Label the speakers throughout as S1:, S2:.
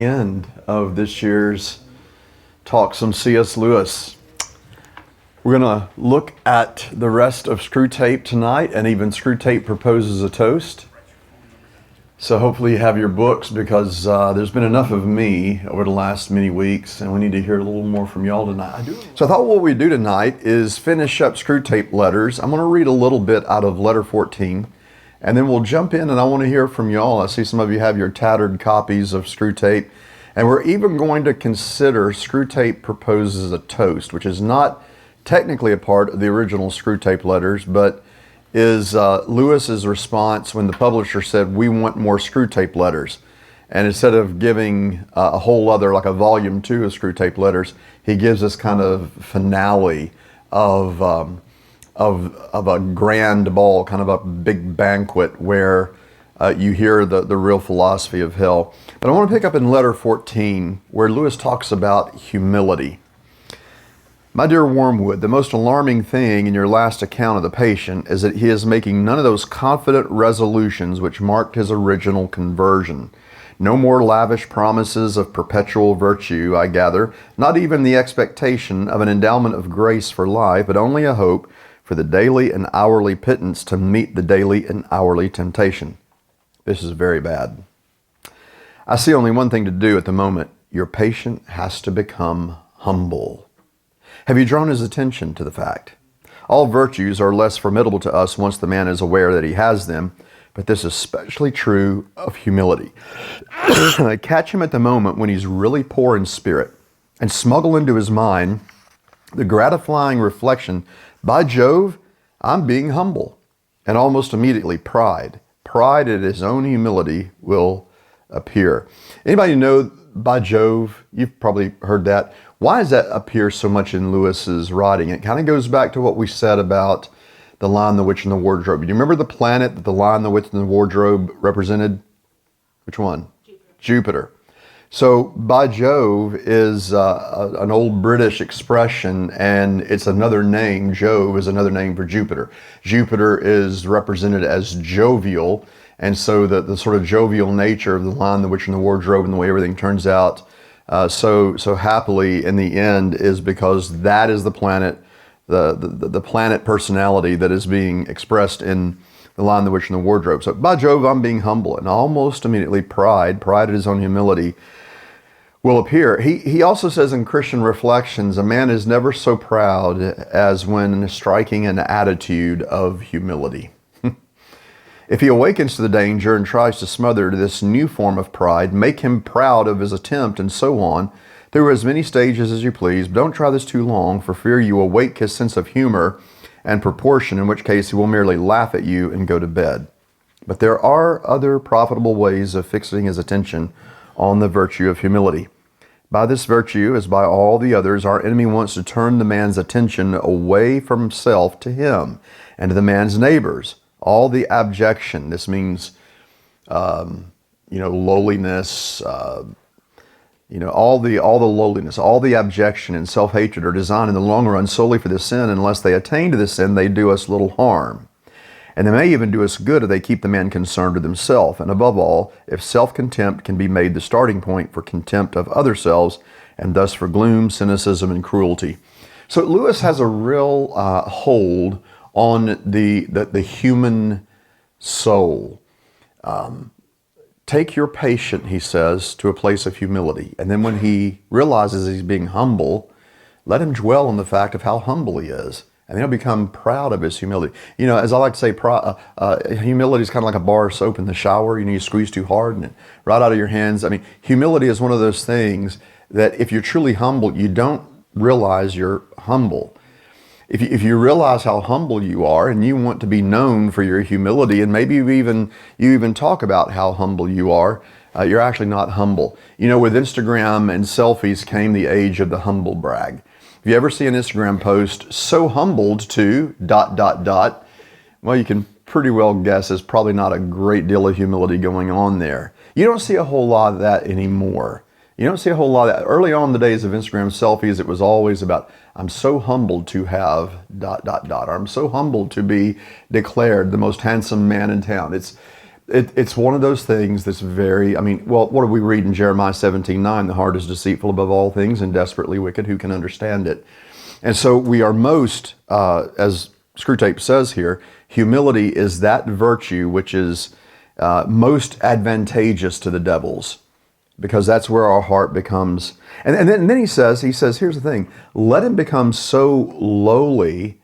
S1: End of this year's talks on C.S. Lewis. We're going to look at the rest of Screwtape tonight, and even Screwtape proposes a toast. So hopefully you have your books, because there's been enough of me over the last many weeks, and we need to hear a little more from y'all tonight. So I thought what we'd do tonight is finish up Screwtape letters. I'm going to read a little bit out of letter 14, and then we'll jump in, and I want to hear from y'all. I see some of you have your tattered copies of Screwtape, and we're even going to consider Screwtape proposes a toast, which is not technically a part of the original Screwtape letters, but is Lewis's response when the publisher said, we want more Screwtape letters. And instead of giving a whole other, like a volume 2 of Screwtape letters, he gives this kind of finale of a grand ball, kind of a big banquet where you hear the real philosophy of hell. But I want to pick up in letter 14, where Lewis talks about humility. My dear Wormwood, the most alarming thing in your last account of the patient is that he is making none of those confident resolutions which marked his original conversion. No more lavish promises of perpetual virtue, I gather, not even the expectation of an endowment of grace for life, but only a hope for the daily and hourly pittance to meet the daily and hourly temptation. This is very bad. I see only one thing to do at the moment. Your patient has to become humble. Have you drawn his attention to the fact? All virtues are less formidable to us once the man is aware that he has them, but this is especially true of humility. Catch him at the moment when he's really poor in spirit, and smuggle into his mind the gratifying reflection, by Jove, I'm being humble. And almost immediately pride at his own humility will appear. Anybody know, by Jove? You've probably heard that. Why does that appear so much in Lewis's writing? It kind of goes back to what we said about the Lion, the Witch, and the Wardrobe. Do you remember the planet that the Lion, the Witch, and the Wardrobe represented? Which one? Jupiter. So, by Jove is an old British expression, and it's another name. Jove is another name for Jupiter. Jupiter is represented as jovial, and so the sort of jovial nature of the Lion, the Witch, and the Wardrobe, and the way everything turns out so happily in the end is because that is the planet, the planet personality that is being expressed in the Lion, the Witch, and the Wardrobe. So, by Jove, I'm being humble. And almost immediately pride at his own humility will appear. He also says in Christian Reflections, a man is never so proud as when striking an attitude of humility. If he awakens to the danger and tries to smother this new form of pride, make him proud of his attempt, and so on, through as many stages as you please. But don't try this too long, for fear you awake his sense of humor and proportion, in which case he will merely laugh at you and go to bed. But there are other profitable ways of fixing his attention on the virtue of humility. By this virtue, as by all the others, our enemy wants to turn the man's attention away from himself to him and to the man's neighbors. All the abjection, this means, lowliness, all the lowliness, all the abjection and self-hatred are designed in the long run solely for this sin. Unless they attain to this sin, they do us little harm. And they may even do us good if they keep the man concerned with himself. And above all, if self-contempt can be made the starting point for contempt of other selves, and thus for gloom, cynicism, and cruelty. So Lewis has a real hold on the human soul. Take your patient, he says, to a place of humility. And then when he realizes he's being humble, let him dwell on the fact of how humble he is. And then he'll become proud of his humility. You know, as I like to say, humility is kind of like a bar of soap in the shower. You squeeze too hard and right out of your hands. I mean, humility is one of those things that if you're truly humble, you don't realize you're humble. If you realize how humble you are and you want to be known for your humility, and maybe you even talk about how humble you are, you're actually not humble. You know, with Instagram and selfies came the age of the humble brag. If you ever see an Instagram post, so humbled to ... well, you can pretty well guess there's probably not a great deal of humility going on there. You don't see a whole lot of that anymore. You don't see a whole lot of that. Early on in the days of Instagram selfies, it was always about, I'm so humbled to have ... or I'm so humbled to be declared the most handsome man in town. It's one of those things that's very, well, what do we read in Jeremiah 17:9? The heart is deceitful above all things and desperately wicked. Who can understand it? And so we are most, as Screwtape says here, humility is that virtue which is most advantageous to the devils, because that's where our heart becomes. And then he says, here's the thing, let him become so lowly.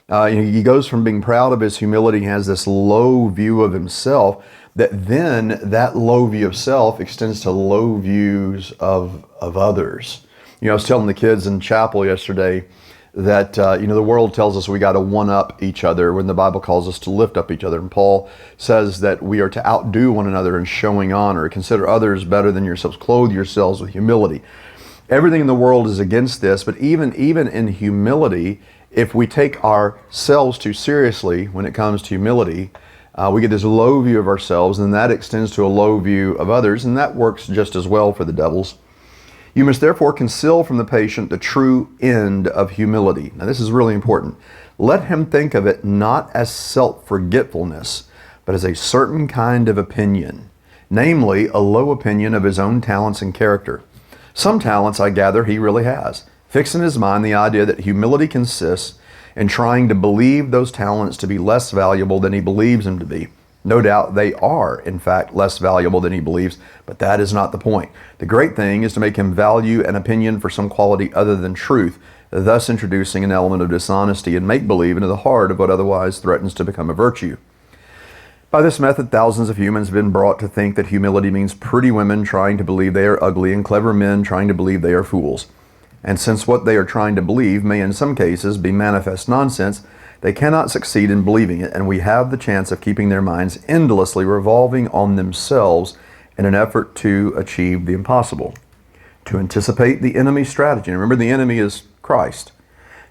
S1: He goes from being proud of his humility, he has this low view of himself, that then that low view of self extends to low views of others. I was telling the kids in chapel yesterday that, the world tells us we got to one-up each other when the Bible calls us to lift up each other. And Paul says that we are to outdo one another in showing honor. Consider others better than yourselves. Clothe yourselves with humility. Everything in the world is against this, but even in humility, if we take ourselves too seriously when it comes to humility, we get this low view of ourselves, and that extends to a low view of others, and that works just as well for the devils. You must therefore conceal from the patient the true end of humility. Now, this is really important. Let him think of it not as self-forgetfulness, but as a certain kind of opinion, namely a low opinion of his own talents and character. Some talents, I gather, he really has. Fix in his mind the idea that humility consists in trying to believe those talents to be less valuable than he believes them to be. No doubt they are, in fact, less valuable than he believes, but that is not the point. The great thing is to make him value an opinion for some quality other than truth, thus introducing an element of dishonesty and make-believe into the heart of what otherwise threatens to become a virtue. By this method, thousands of humans have been brought to think that humility means pretty women trying to believe they are ugly and clever men trying to believe they are fools. And since what they are trying to believe may in some cases be manifest nonsense, they cannot succeed in believing it, and we have the chance of keeping their minds endlessly revolving on themselves in an effort to achieve the impossible. To anticipate the enemy's strategy, and remember the enemy is Christ.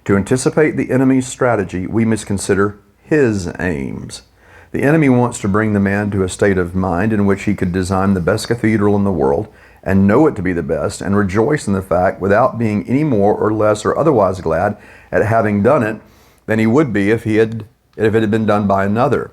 S1: To anticipate the enemy's strategy, we must consider his aims. The enemy wants to bring the man to a state of mind in which he could design the best cathedral in the world and know it to be the best and rejoice in the fact without being any more or less or otherwise glad at having done it than he would be if it had been done by another.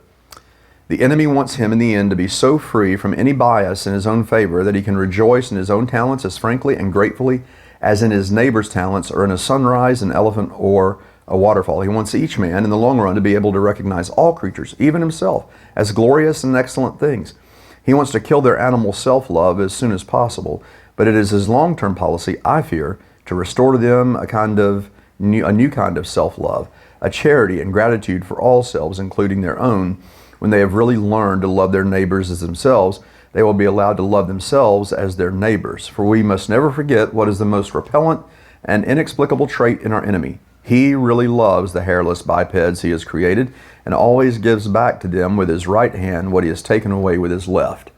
S1: The enemy wants him in the end to be so free from any bias in his own favor that he can rejoice in his own talents as frankly and gratefully as in his neighbor's talents or in a sunrise, an elephant, or a waterfall. He wants each man in the long run to be able to recognize all creatures, even himself, as glorious and excellent things. He wants to kill their animal self-love as soon as possible, but it is his long-term policy, I fear, to restore to them a new kind of self-love, a charity and gratitude for all selves, including their own. When they have really learned to love their neighbors as themselves, they will be allowed to love themselves as their neighbors. For we must never forget what is the most repellent and inexplicable trait in our enemy. He really loves the hairless bipeds he has created and always gives back to them with his right hand what he has taken away with his left.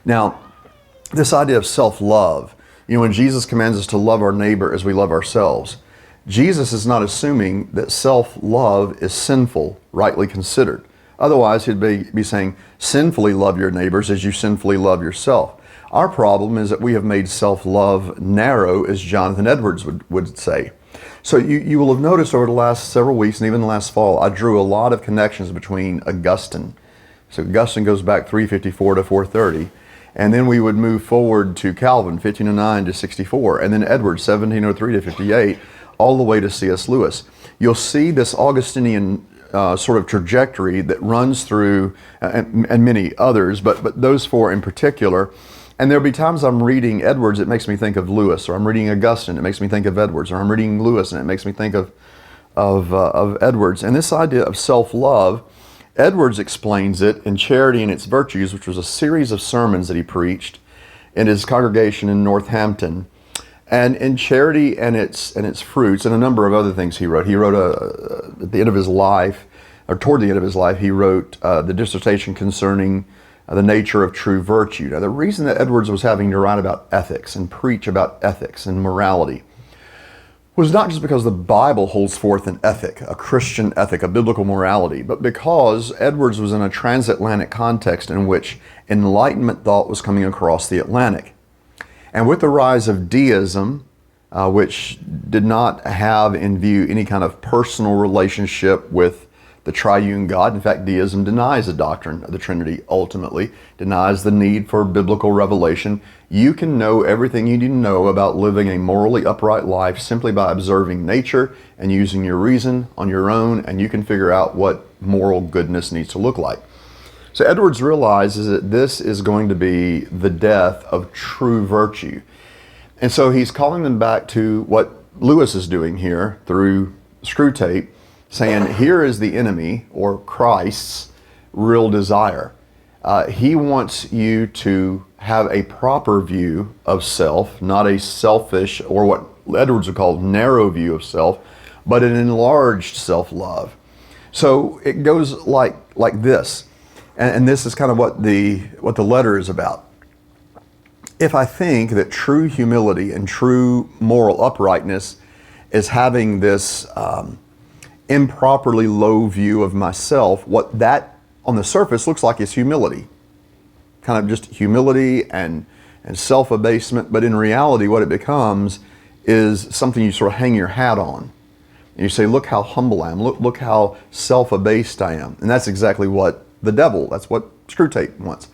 S1: Now, this idea of self-love, when Jesus commands us to love our neighbor as we love ourselves, Jesus is not assuming that self-love is sinful, rightly considered. Otherwise, he'd be saying, sinfully love your neighbors as you sinfully love yourself. Our problem is that we have made self-love narrow, as Jonathan Edwards would say. So you will have noticed over the last several weeks and even the last fall, I drew a lot of connections between Augustine. So Augustine goes back 354 to 430. And then we would move forward to Calvin, 1509 to 64. And then Edwards, 1703 to 58, all the way to C.S. Lewis. You'll see this Augustinian sort of trajectory that runs through, and many others, but those four in particular. And there'll be times I'm reading Edwards, it makes me think of Lewis, or I'm reading Augustine, it makes me think of Edwards, or I'm reading Lewis, and it makes me think of Edwards. And this idea of self-love, Edwards explains it in Charity and Its Virtues, which was a series of sermons that he preached in his congregation in Northampton. And in Charity and Its Fruits, and a number of other things he wrote. He wrote at the end of his life, or toward the end of his life, he wrote the dissertation concerning the nature of true virtue. Now, the reason that Edwards was having to write about ethics and preach about ethics and morality was not just because the Bible holds forth an ethic, a Christian ethic, a biblical morality, but because Edwards was in a transatlantic context in which Enlightenment thought was coming across the Atlantic. And with the rise of deism, which did not have in view any kind of personal relationship with the triune God. In fact, deism denies the doctrine of the Trinity ultimately, denies the need for biblical revelation. You can know everything you need to know about living a morally upright life simply by observing nature and using your reason on your own, and you can figure out what moral goodness needs to look like. So Edwards realizes that this is going to be the death of true virtue. And so he's calling them back to what Lewis is doing here through Screwtape, saying here is the enemy, or Christ's, real desire. He wants you to have a proper view of self, not a selfish, or what Edwards would call narrow view of self, but an enlarged self-love. So it goes like this. And this is kind of what the letter is about. If I think that true humility and true moral uprightness is having this improperly low view of myself, what that on the surface looks like is humility. Kind of just humility and self-abasement, but in reality what it becomes is something you sort of hang your hat on. And you say, look how humble I am, look how self-abased I am. And that's exactly what the devil, that's what Screwtape wants.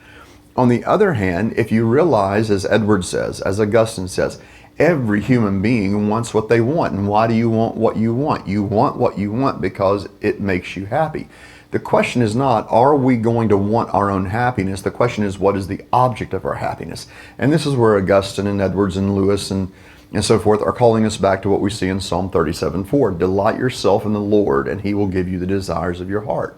S1: On the other hand, if you realize, as Edwards says, as Augustine says, every human being wants what they want. And why do you want what you want? You want what you want because it makes you happy. The question is not, are we going to want our own happiness? The question is, what is the object of our happiness? And this is where Augustine and Edwards and Lewis and so forth are calling us back to what we see in Psalm 37:4. Delight yourself in the Lord, and he will give you the desires of your heart.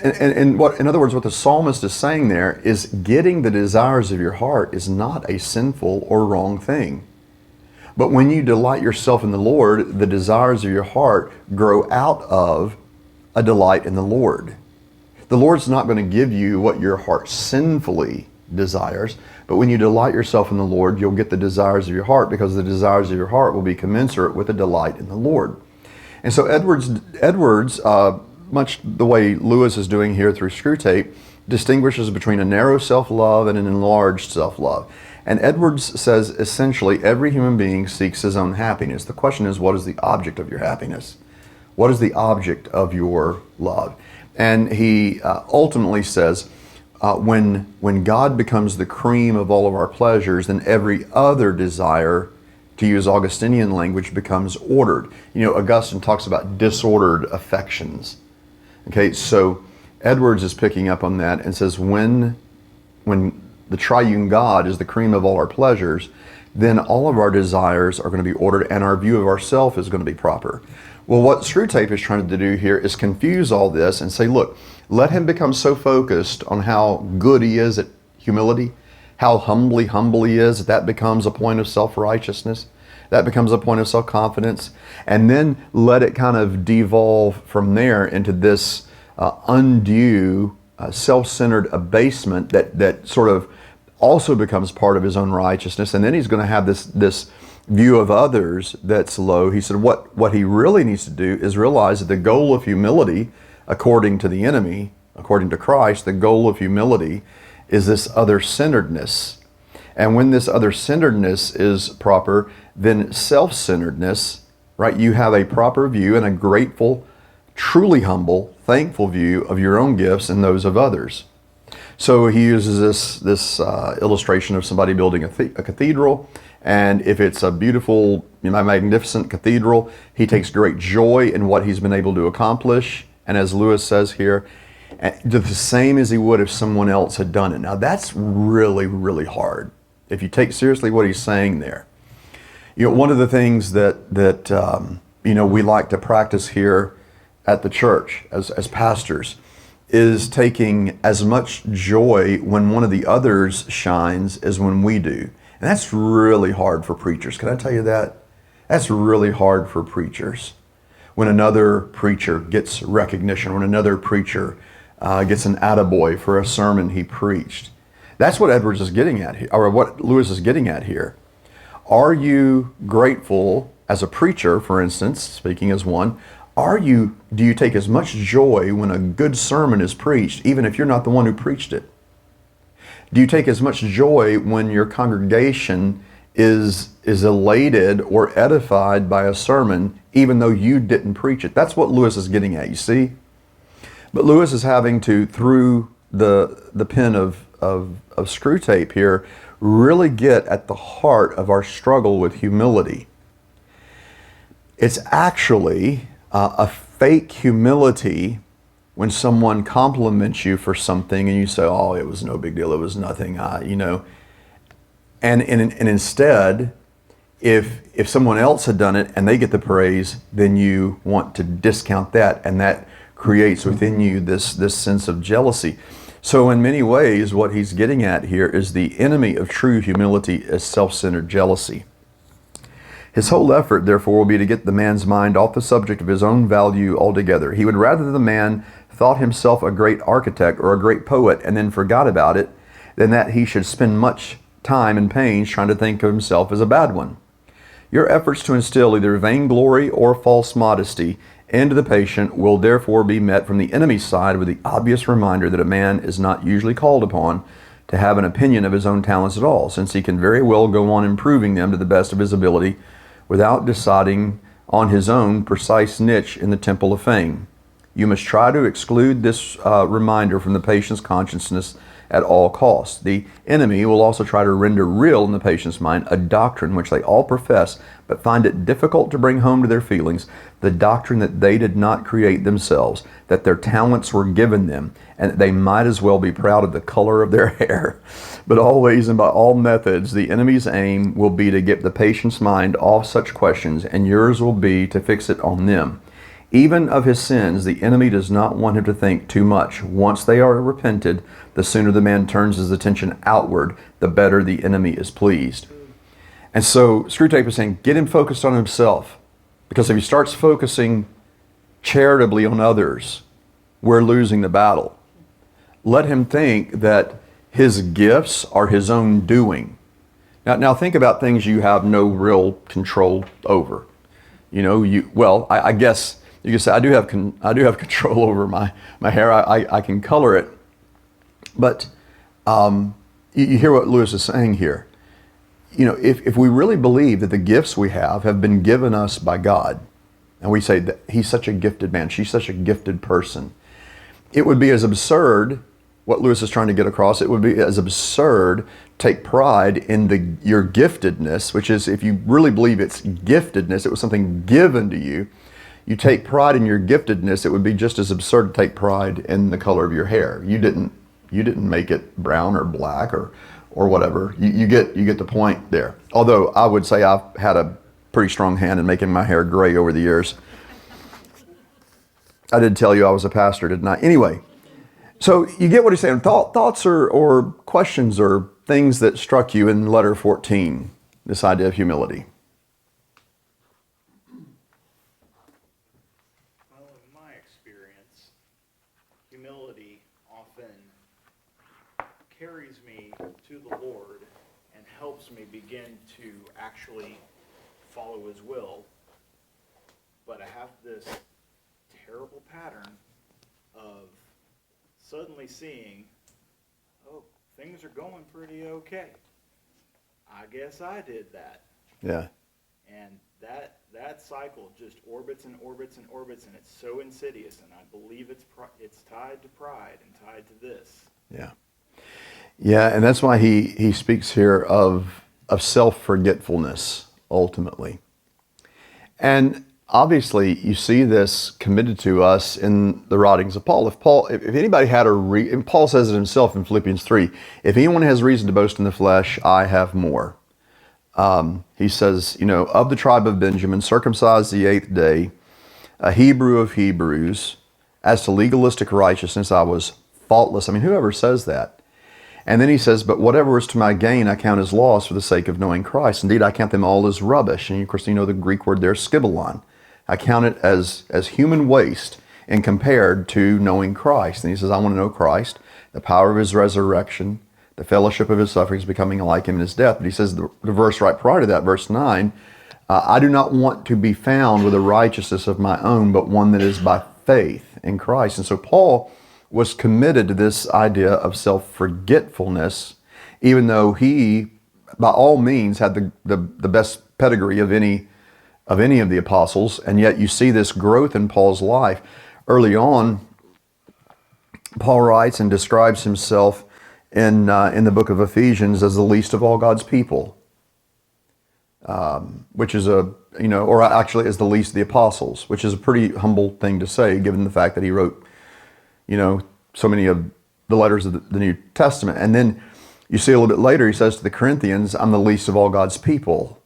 S1: And what, in other words, what the psalmist is saying there is getting the desires of your heart is not a sinful or wrong thing. But when you delight yourself in the Lord, the desires of your heart grow out of a delight in the Lord. The Lord's not going to give you what your heart sinfully desires, but when you delight yourself in the Lord, you'll get the desires of your heart, because the desires of your heart will be commensurate with the delight in the Lord. And so Edwards, much the way Lewis is doing here through Screwtape, distinguishes between a narrow self-love and an enlarged self-love. And Edwards says essentially every human being seeks his own happiness. The question is, what is the object of your happiness? What is the object of your love? And he ultimately says, when God becomes the cream of all of our pleasures, then every other desire, to use Augustinian language, becomes ordered. You know, Augustine talks about disordered affections. Okay, so Edwards is picking up on that and says when the triune God is the cream of all our pleasures, then all of our desires are going to be ordered and our view of ourself is going to be proper. Well, what Screwtape is trying to do here is confuse all this and say, look, let him become so focused on how good he is at humility, how humble he is, that becomes a point of self-righteousness. That becomes a point of self-confidence. And then let it kind of devolve from there into this undue, self-centered abasement that sort of also becomes part of his own righteousness. And then he's going to have this view of others that's low. He said what he really needs to do is realize that the goal of humility, according to the enemy, according to Christ, the goal of humility is this other-centeredness. And when this other-centeredness is proper, then self-centeredness, right? You have a proper view and a grateful, truly humble, thankful view of your own gifts and those of others. So he uses this illustration of somebody building a cathedral, and if it's a beautiful, magnificent cathedral, he takes great joy in what he's been able to accomplish. And as Lewis says here, the same as he would if someone else had done it. Now that's really, really hard if you take seriously what he's saying there. You know, one of the things that we like to practice here at the church as pastors is taking as much joy when one of the others shines as when we do. And that's really hard for preachers. Can I tell you that? That's really hard for preachers. When another preacher gets recognition, when another preacher gets an attaboy for a sermon he preached. That's what Edwards is getting at here, or what Lewis is getting at here. Are you grateful as a preacher, for instance, speaking as one, do you take as much joy when a good sermon is preached, even if you're not the one who preached it? Do you take as much joy when your congregation is elated or edified by a sermon, even though you didn't preach it. That's what Lewis is getting at, you see? But Lewis is having to, through the pen of Screwtape here, really get at the heart of our struggle with humility. It's actually a fake humility when someone compliments you for something and you say, oh, it was no big deal, it was nothing, And instead, if someone else had done it and they get the praise, then you want to discount that, and that creates within you this sense of jealousy. So in many ways, what he's getting at here is the enemy of true humility is self-centered jealousy. His whole effort, therefore, will be to get the man's mind off the subject of his own value altogether. He would rather the man thought himself a great architect or a great poet and then forgot about it, than that he should spend much time and pains trying to think of himself as a bad one. Your efforts to instill either vainglory or false modesty into the patient will therefore be met from the enemy's side with the obvious reminder that a man is not usually called upon to have an opinion of his own talents at all, since he can very well go on improving them to the best of his ability without deciding on his own precise niche in the temple of fame. You must try to exclude this reminder from the patient's consciousness at all costs. The enemy will also try to render real in the patient's mind a doctrine which they all profess, but find it difficult to bring home to their feelings, the doctrine that they did not create themselves, that their talents were given them, and that they might as well be proud of the color of their hair. But always and by all methods, the enemy's aim will be to get the patient's mind off such questions, and yours will be to fix it on them. Even of his sins, the enemy does not want him to think too much. Once they are repented, the sooner the man turns his attention outward, the better the enemy is pleased. And so Screwtape is saying, get him focused on himself. Because if he starts focusing charitably on others, we're losing the battle. Let him think that his gifts are his own doing. Now think about things you have no real control over. I guess you can say I do have control over my hair. I can color it, but you hear what Lewis is saying here. If we really believe that the gifts we have been given us by God, and we say that he's such a gifted man, she's such a gifted person, it would be as absurd. What Lewis is trying to get across, it would be as absurd take pride in your giftedness, which is, if you really believe it's giftedness, it was something given to you. You take pride in your giftedness, it would be just as absurd to take pride in the color of your hair. You didn't make it brown or black or whatever. You get the point there. Although I would say I've had a pretty strong hand in making my hair gray over the years. I did tell you I was a pastor, didn't I? Anyway, so you get what he's saying. Thoughts or questions or things that struck you in letter 14, this idea of humility.
S2: Well, in my experience, humility often carries me to the Lord and helps me begin to actually follow His will. But I have this terrible pattern of suddenly seeing, oh, things are going pretty okay. I guess I did that.
S1: Yeah.
S2: And that cycle just orbits and orbits and orbits, and it's so insidious, and I believe it's tied to pride and tied to this.
S1: Yeah. Yeah, and that's why he speaks here of self-forgetfulness, ultimately. And obviously, you see this committed to us in the writings of Paul. If anybody had and Paul says it himself in Philippians 3, if anyone has reason to boast in the flesh, I have more. He says, of the tribe of Benjamin, circumcised the 8th day, a Hebrew of Hebrews, as to legalistic righteousness, I was faultless. I mean, whoever says that? And then he says, but whatever is to my gain, I count as loss for the sake of knowing Christ. Indeed, I count them all as rubbish. And of course, the Greek word there, skibalon. I count it as human waste and compared to knowing Christ. And he says, I want to know Christ, the power of his resurrection, the fellowship of his sufferings, becoming like him in his death. But he says, the verse right prior to that, verse 9, I do not want to be found with a righteousness of my own, but one that is by faith in Christ. And so Paul was committed to this idea of self-forgetfulness, even though he by all means had the best pedigree of any of the apostles, and yet you see this growth in Paul's life. Early on, Paul writes and describes himself in the book of Ephesians as the least of all God's people, which is or actually as the least of the apostles, which is a pretty humble thing to say, given the fact that he wrote, so many of the letters of the New Testament. And then you see a little bit later, he says to the Corinthians, I'm the least of all God's people,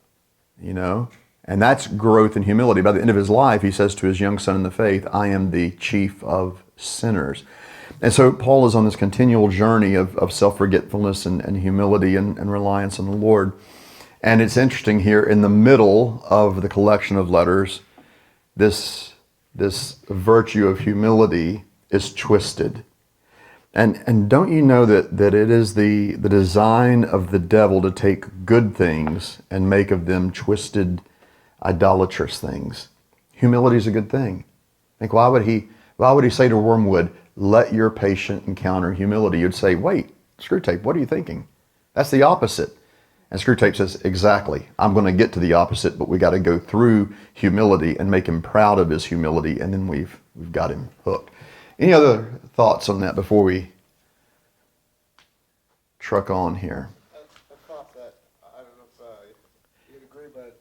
S1: and that's growth in humility. By the end of his life, he says to his young son in the faith, I am the chief of sinners. And so Paul is on this continual journey of self-forgetfulness and humility and reliance on the Lord. And it's interesting here in the middle of the collection of letters, this virtue of humility is twisted. And don't you know that it is the design of the devil to take good things and make of them twisted, idolatrous things? Humility is a good thing. Like, why would he say to Wormwood, let your patient encounter humility? You'd say, wait, Screwtape, what are you thinking? That's the opposite. And Screwtape says, exactly. I'm going to get to the opposite, but we got to go through humility and make him proud of his humility, and then we've got him hooked. Any other thoughts on that before we truck on here?
S3: A thought that, I don't know if you'd agree, but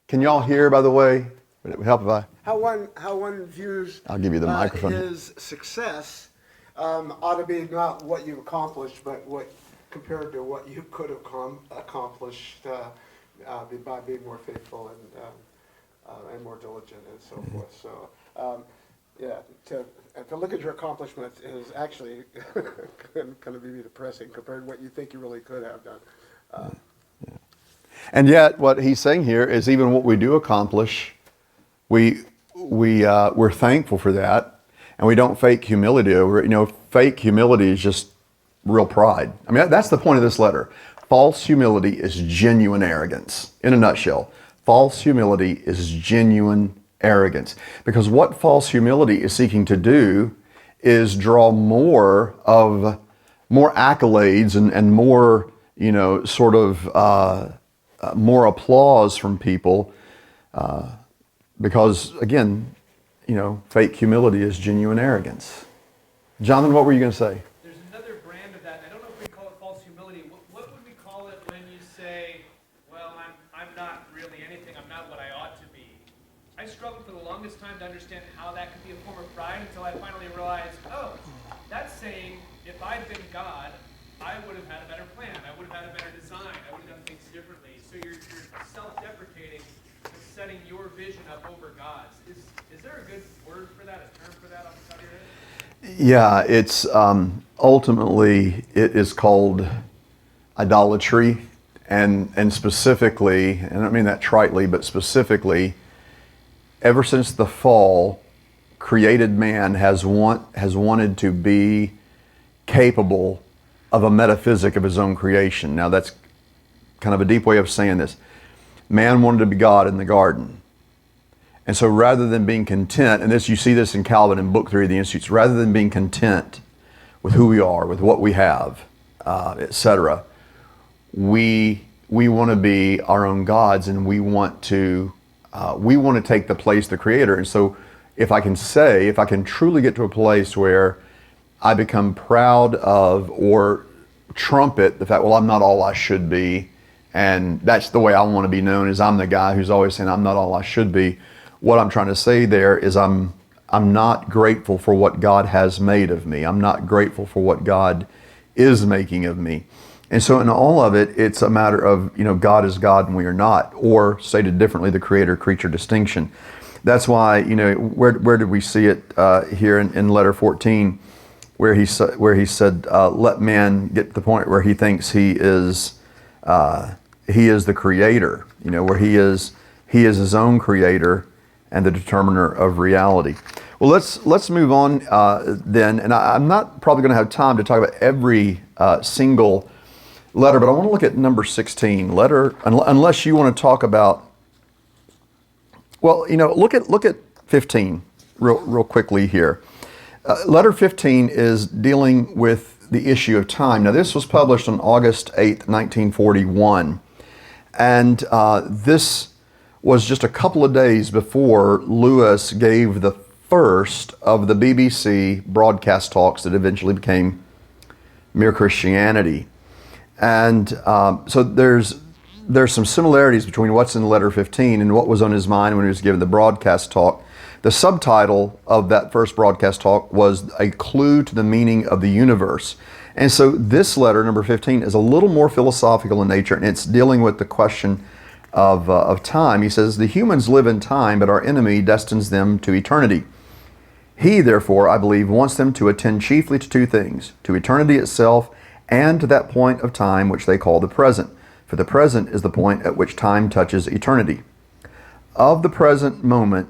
S1: Can y'all hear, by the way? Would it help if I...
S3: how one views
S1: I'll give you the microphone.
S3: his success ought to be not what you've accomplished, but what compared to what you could have accomplished by being more faithful and more diligent and so forth. So, to look at your accomplishments is actually going to be depressing compared to what you think you really could have done.
S1: And yet, what he's saying here is even what we do accomplish, we're thankful for that, and we don't fake humility over it. Fake humility is just real pride. I mean, that's the point of this letter. False humility is genuine arrogance. In a nutshell, false humility is genuine arrogance. Because what false humility is seeking to do is draw more accolades and more, more applause from people. Because again, fake humility is genuine arrogance. Jonathan, what were you going to say?
S4: There's another brand of that. I don't know if we call it false humility. What would we call it when you say, well, I'm not really anything. I'm not what I ought to be. I struggled for the longest time to understand how that could be a form of pride until I finally realized, oh, that's saying if I'd been God, I would have had a better plan. I would have had a better design. I would have done things differently. So you're self-deprecating, setting your vision up over God's. Is there a good word for that, a term for that off the top of your head?
S1: Yeah, it's ultimately it is called idolatry, and specifically, and I don't mean that tritely, but specifically, ever since the fall, created man has wanted to be capable of a metaphysic of his own creation. Now that's kind of a deep way of saying this. Man wanted to be God in the garden. And so rather than being content, and you see this in Calvin in Book 3 of the Institutes, rather than being content with who we are, with what we have, etc., we want to be our own gods, and we want to take the place of the Creator. And so if I can truly get to a place where I become proud of or trumpet the fact, well, I'm not all I should be, and that's the way I want to be known, is I'm the guy who's always saying I'm not all I should be. What I'm trying to say there is I'm not grateful for what God has made of me. I'm not grateful for what God is making of me. And so in all of it, it's a matter of, God is God and we are not, or stated differently, the creator-creature distinction. That's why, where did we see it here in letter 14, where he said, let man get to the point where he thinks he is the creator, where he is his own creator and the determiner of reality. Well, let's move on then, and I'm not probably going to have time to talk about every single letter, but I want to look at number 16 letter, unless you want to talk about. Well, look at 15 real quickly here. Letter 15 is dealing with the issue of time. Now, this was published on August 8th, 1941. And this was just a couple of days before Lewis gave the first of the BBC broadcast talks that eventually became Mere Christianity. And so there's some similarities between what's in letter 15 and what was on his mind when he was given the broadcast talk. The subtitle of that first broadcast talk was A Clue to the Meaning of the Universe. And so this letter, number 15, is a little more philosophical in nature, and it's dealing with the question of time. He says, the humans live in time, but our enemy destines them to eternity. He, therefore, I believe, wants them to attend chiefly to two things, to eternity itself and to that point of time which they call the present. For the present is the point at which time touches eternity. Of the present moment,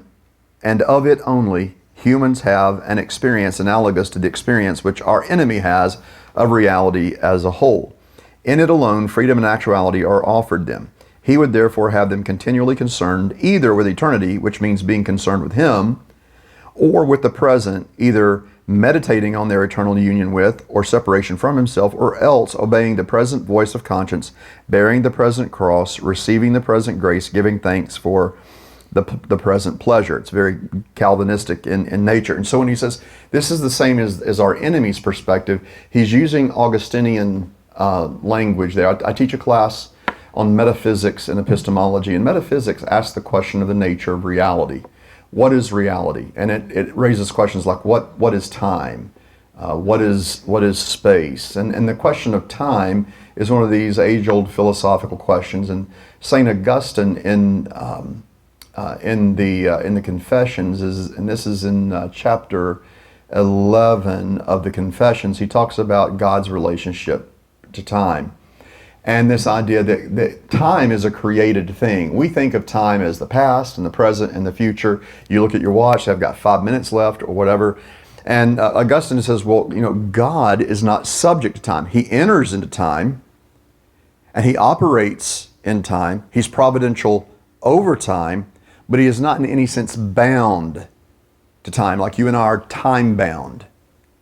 S1: and of it only, humans have an experience analogous to the experience which our enemy has of reality as a whole. In it alone, freedom and actuality are offered them. He would therefore have them continually concerned either with eternity, which means being concerned with him, or with the present, either meditating on their eternal union with or separation from himself, or else obeying the present voice of conscience, bearing the present cross, receiving the present grace, giving thanks for the present pleasure. It's very Calvinistic in nature. And so when he says this is the same as our enemy's perspective, he's using Augustinian language there. I teach a class on metaphysics and epistemology, and metaphysics asks the question of the nature of reality. What is reality? And it raises questions like what is time? What is space? And the question of time is one of these age-old philosophical questions. And St. Augustine in the Confessions and this is in chapter 11 of the Confessions, he talks about God's relationship to time. And this idea that time is a created thing. We think of time as the past and the present and the future. You look at your watch, I've got 5 minutes left or whatever. And Augustine says, well, God is not subject to time. He enters into time and he operates in time. He's providential over time, but he is not in any sense bound to time, like you and I are time bound.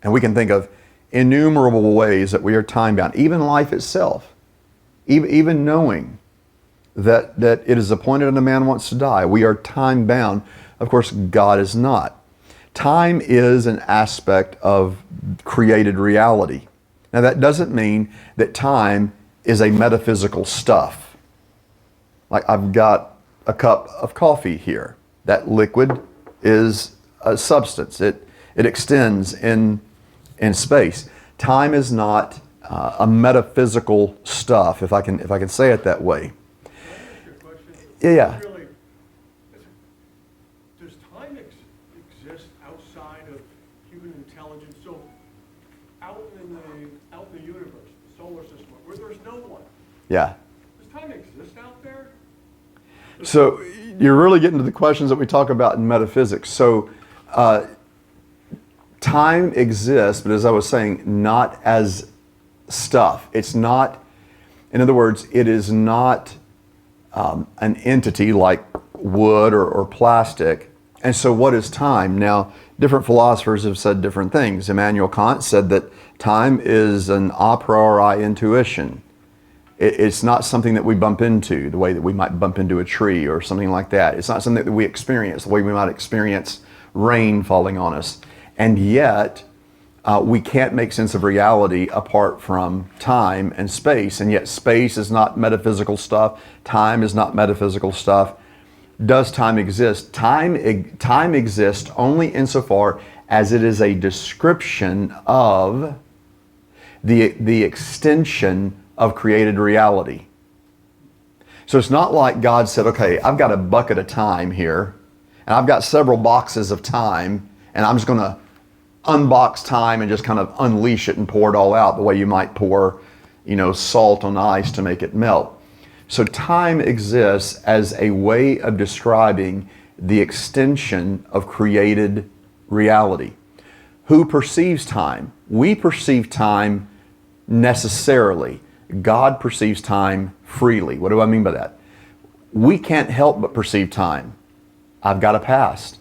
S1: And we can think of innumerable ways that we are time bound, even life itself. Even knowing that it is appointed and a man wants to die, we are time bound. Of course, God is not. Time is an aspect of created reality. Now, that doesn't mean that time is a metaphysical stuff. Like I've got a cup of coffee here. That liquid is a substance. It extends in space. Time is not a metaphysical stuff, if I can say it that way.
S5: Can I ask you a question?
S1: Yeah.
S5: Really, does time exist outside of human intelligence? So, out in the universe, the solar system, where there's no one,
S1: Yeah.
S5: does time exist out there?
S1: So you're really getting to the questions that we talk about in metaphysics. So time exists, but as I was saying, not as stuff. It's not, in other words, it is not an entity like wood or plastic. And so what is time? Now, different philosophers have said different things. Immanuel Kant said that time is an a priori intuition. It's not something that we bump into the way that we might bump into a tree or something like that. It's not something that we experience the way we might experience rain falling on us. And yet, we can't make sense of reality apart from time and space. And yet space is not metaphysical stuff. Time is not metaphysical stuff. Does time exist? Time exists only insofar as it is a description of the extension of created reality. So it's not like God said, okay, I've got a bucket of time here, and I've got several boxes of time, and I'm just going to unbox time and just kind of unleash it and pour it all out the way you might pour, salt on ice to make it melt. So time exists as a way of describing the extension of created reality. Who perceives time? We perceive time necessarily. God perceives time freely. What do I mean by that? We can't help but perceive time. I've got a past.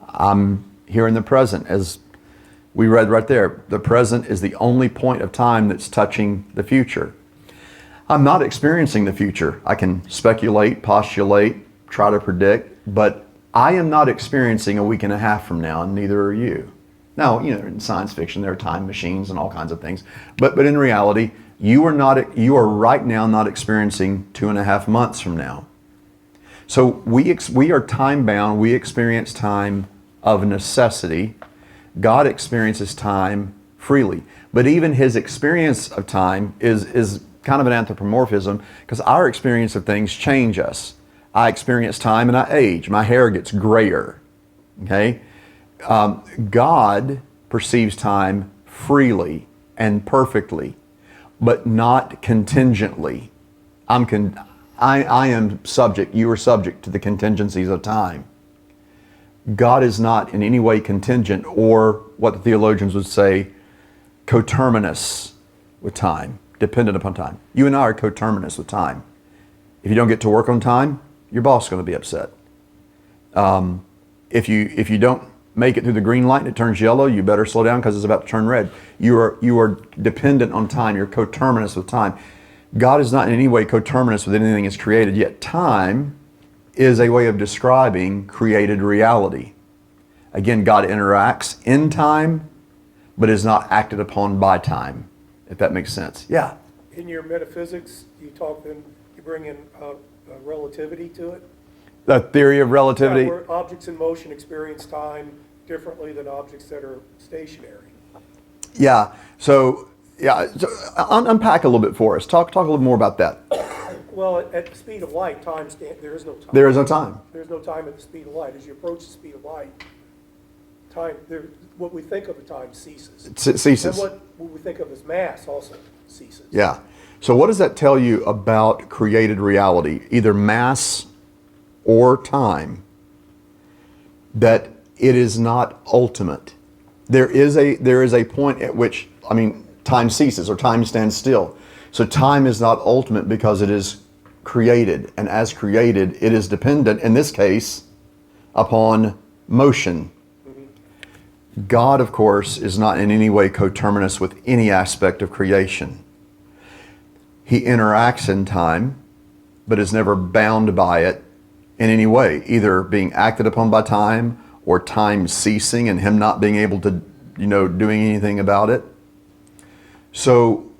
S1: I'm here in the present, as We read right there, the present is the only point of time that's touching the future. I'm not experiencing the future. I can speculate, postulate, try to predict, but I am not experiencing a week and a half from now, and neither are you. Now, in science fiction, there are time machines and all kinds of things, but in reality, you are right now not experiencing 2.5 months from now. So we are time bound. We experience time of necessity. God experiences time freely. But even his experience of time is kind of an anthropomorphism, because our experience of things change us. I experience time and I age. My hair gets grayer. Okay? God perceives time freely and perfectly, but not contingently. I am subject, you are subject to the contingencies of time. God is not in any way contingent, or what the theologians would say, coterminous with time, dependent upon time. You and I are coterminous with time. If you don't get to work on time, your boss is going to be upset. If you don't make it through the green light and it turns yellow, you better slow down because it's about to turn red. You are dependent on time. You're coterminous with time. God is not in any way coterminous with anything that's created, yet time is a way of describing created reality. Again, God interacts in time, but is not acted upon by time, if that makes sense. Yeah?
S6: In your metaphysics, you bring in relativity to it?
S1: The theory of relativity?
S6: Yeah, where objects in motion experience time differently than objects that are stationary.
S1: Yeah. So unpack a little bit for us. Talk a little more about that.
S6: Well, at the speed of light, there is no time.
S1: There is no time.
S6: There's no time at the speed of light. As you approach the speed of light, what we think of as time ceases.
S1: It ceases.
S6: And what we think of as mass also ceases.
S1: Yeah. So what does that tell you about created reality, either mass or time? That it is not ultimate. There is a point at which, time ceases or time stands still. So time is not ultimate because it is created, and as created, it is dependent, in this case, upon motion. Mm-hmm. God, of course, is not in any way coterminous with any aspect of creation. He interacts in time, but is never bound by it in any way, either being acted upon by time or time ceasing and him not being able to, doing anything about it. So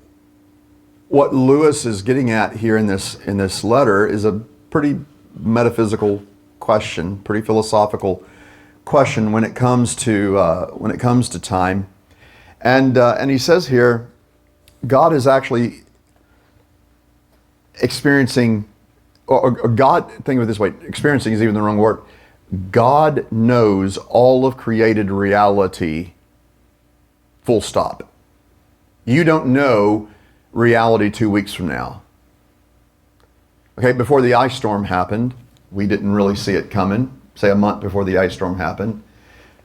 S1: what Lewis is getting at here in this letter is a pretty metaphysical question, pretty philosophical question when it comes to time, and he says here, God is actually experiencing, or God, think of it this way, experiencing is even the wrong word. God knows all of created reality, full stop. You don't know reality 2 weeks from now. Okay, before the ice storm happened, we didn't really see it coming. Say a month before the ice storm happened,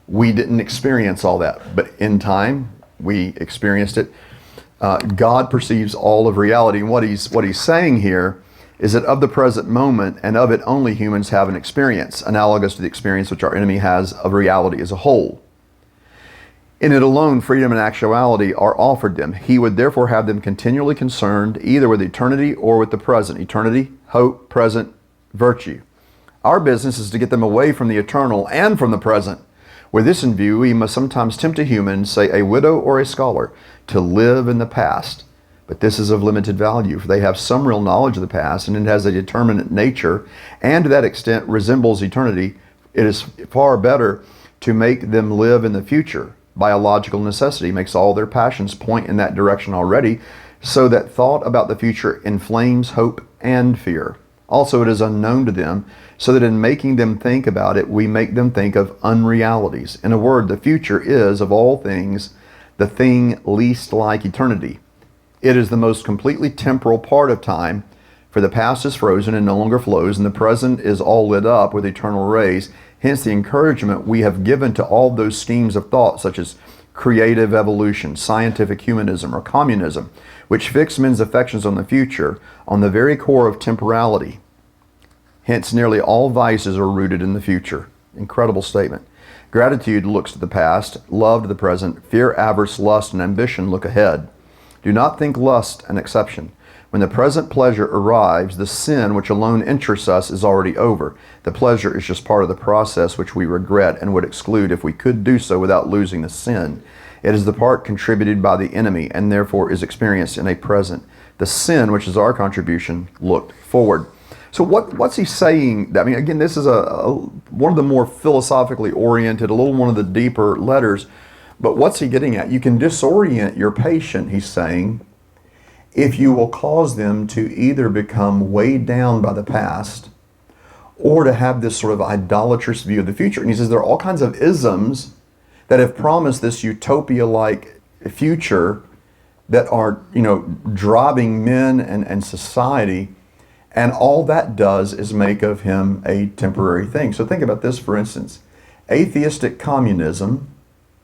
S1: we didn't experience all that. But in time, we experienced it. God perceives all of reality. And what he's saying here is that of the present moment and of it only humans have an experience, analogous to the experience which our enemy has of reality as a whole. In it alone, freedom and actuality are offered them. He would therefore have them continually concerned either with eternity or with the present. Eternity, hope, present, virtue. Our business is to get them away from the eternal and from the present. With this in view, we must sometimes tempt a human, say a widow or a scholar, to live in the past. But this is of limited value, for they have some real knowledge of the past, and it has a determinate nature, and to that extent resembles eternity. It is far better to make them live in the future. Biological necessity makes all their passions point in that direction already, so that thought about the future inflames hope and fear. Also, it is unknown to them, so that in making them think about it, we make them think of unrealities. In a word, the future is, of all things, the thing least like eternity. It is the most completely temporal part of time, for the past is frozen and no longer flows, and the present is all lit up with eternal rays. Hence the encouragement we have given to all those schemes of thought, such as creative evolution, scientific humanism, or communism, which fix men's affections on the future, on the very core of temporality. Hence nearly all vices are rooted in the future. Incredible statement. Gratitude looks to the past, love to the present, fear, avarice, lust, and ambition look ahead. Do not think lust an exception. When the present pleasure arrives, the sin which alone interests us is already over. The pleasure is just part of the process which we regret and would exclude if we could do so without losing the sin. It is the part contributed by the enemy and therefore is experienced in a present. The sin, which is our contribution, looked forward. So what's he saying? I mean, again, this is one of the more philosophically oriented, a little one of the deeper letters. But what's he getting at? You can disorient your patient, he's saying, if you will cause them to either become weighed down by the past or to have this sort of idolatrous view of the future. And he says there are all kinds of isms that have promised this utopia-like future that are, driving men and society. And all that does is make of him a temporary thing. So think about this, for instance. Atheistic communism,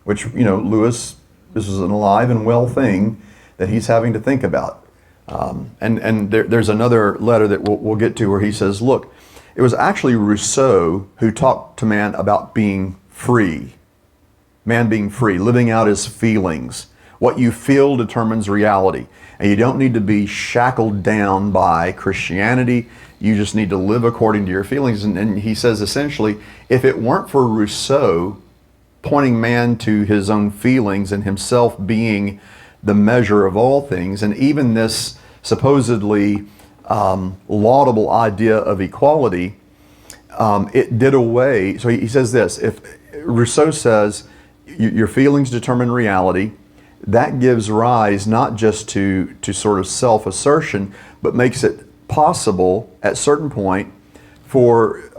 S1: which, Lewis, this is an alive and well thing that he's having to think about. And there's another letter that we'll get to where he says, look, it was actually Rousseau who talked to man about being free. Man being free, living out his feelings. What you feel determines reality. And you don't need to be shackled down by Christianity. You just need to live according to your feelings. And he says essentially, if it weren't for Rousseau pointing man to his own feelings and himself being the measure of all things, and even this supposedly laudable idea of equality, it did away. So he says this, if Rousseau says, your feelings determine reality, that gives rise not just to sort of self-assertion, but makes it possible at a certain point for,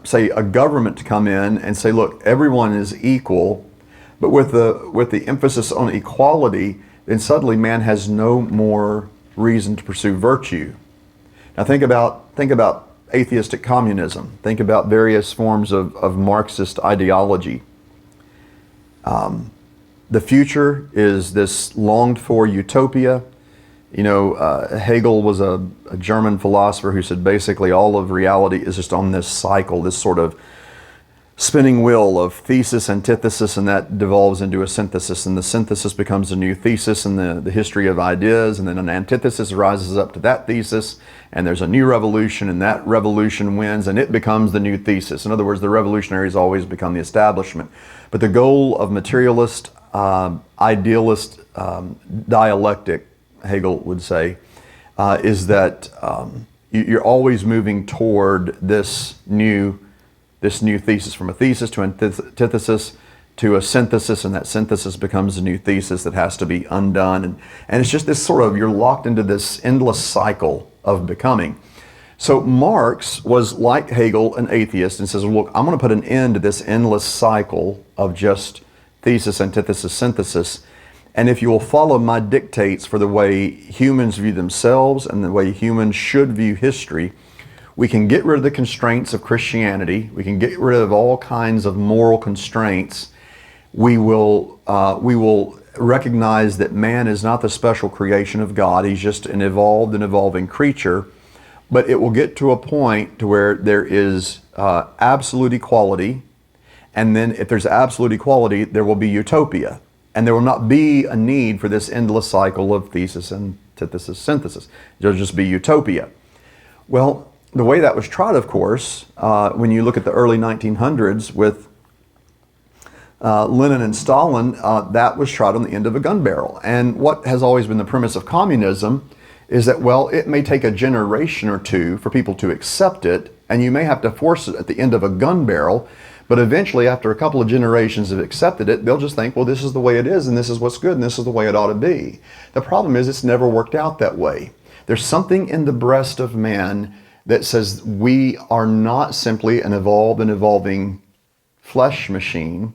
S1: say, a government to come in and say, look, everyone is equal, but with the emphasis on equality, then suddenly man has no more reason to pursue virtue. Now think about atheistic communism. Think about various forms of Marxist ideology. The future is this longed-for utopia. Hegel was a German philosopher who said basically all of reality is just on this cycle, this sort of spinning wheel of thesis, antithesis, and that devolves into a synthesis. And the synthesis becomes a new thesis in the history of ideas, and then an antithesis rises up to that thesis, and there's a new revolution, and that revolution wins, and it becomes the new thesis. In other words, the revolutionaries always become the establishment. But the goal of materialist, idealist dialectic, Hegel would say, is that you're always moving toward this new thesis, from a thesis to antithesis to a synthesis, and that synthesis becomes a new thesis that has to be undone. And it's just this sort of, you're locked into this endless cycle of becoming. So Marx was, like Hegel, an atheist, and says, look, I'm going to put an end to this endless cycle of just thesis, antithesis, synthesis. And if you will follow my dictates for the way humans view themselves and the way humans should view history, we can get rid of the constraints of Christianity. We can get rid of all kinds of moral constraints. We will recognize that man is not the special creation of God. He's just an evolved and evolving creature. But it will get to a point to where there is absolute equality. And then if there's absolute equality, there will be utopia. And there will not be a need for this endless cycle of thesis, antithesis, synthesis. There'll just be utopia. Well, the way that was tried, of course, when you look at the early 1900s with Lenin and Stalin, that was tried on the end of a gun barrel. And what has always been the premise of communism is that, well, it may take a generation or two for people to accept it, and you may have to force it at the end of a gun barrel, but eventually, after a couple of generations have accepted it, they'll just think, well, this is the way it is, and this is what's good, and this is the way it ought to be. The problem is it's never worked out that way. There's something in the breast of man that says we are not simply an evolved and evolving flesh machine.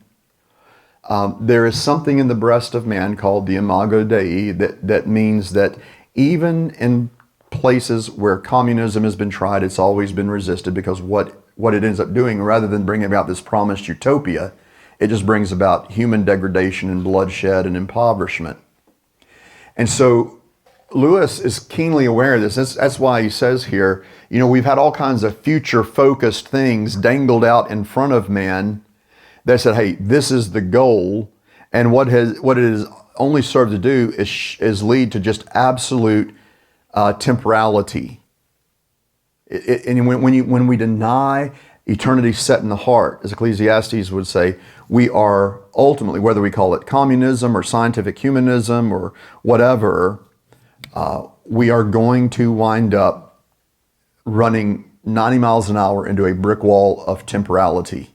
S1: There is something in the breast of man called the imago Dei that means that even in places where communism has been tried, it's always been resisted, because what it ends up doing, rather than bringing about this promised utopia, it just brings about human degradation and bloodshed and impoverishment. And so Lewis is keenly aware of this. That's why he says here, we've had all kinds of future-focused things dangled out in front of man They said, hey, this is the goal. And what it has only served to do is lead to just absolute temporality. And when we deny eternity set in the heart, as Ecclesiastes would say, we are ultimately, whether we call it communism or scientific humanism or whatever, we are going to wind up running 90 miles an hour into a brick wall of temporality.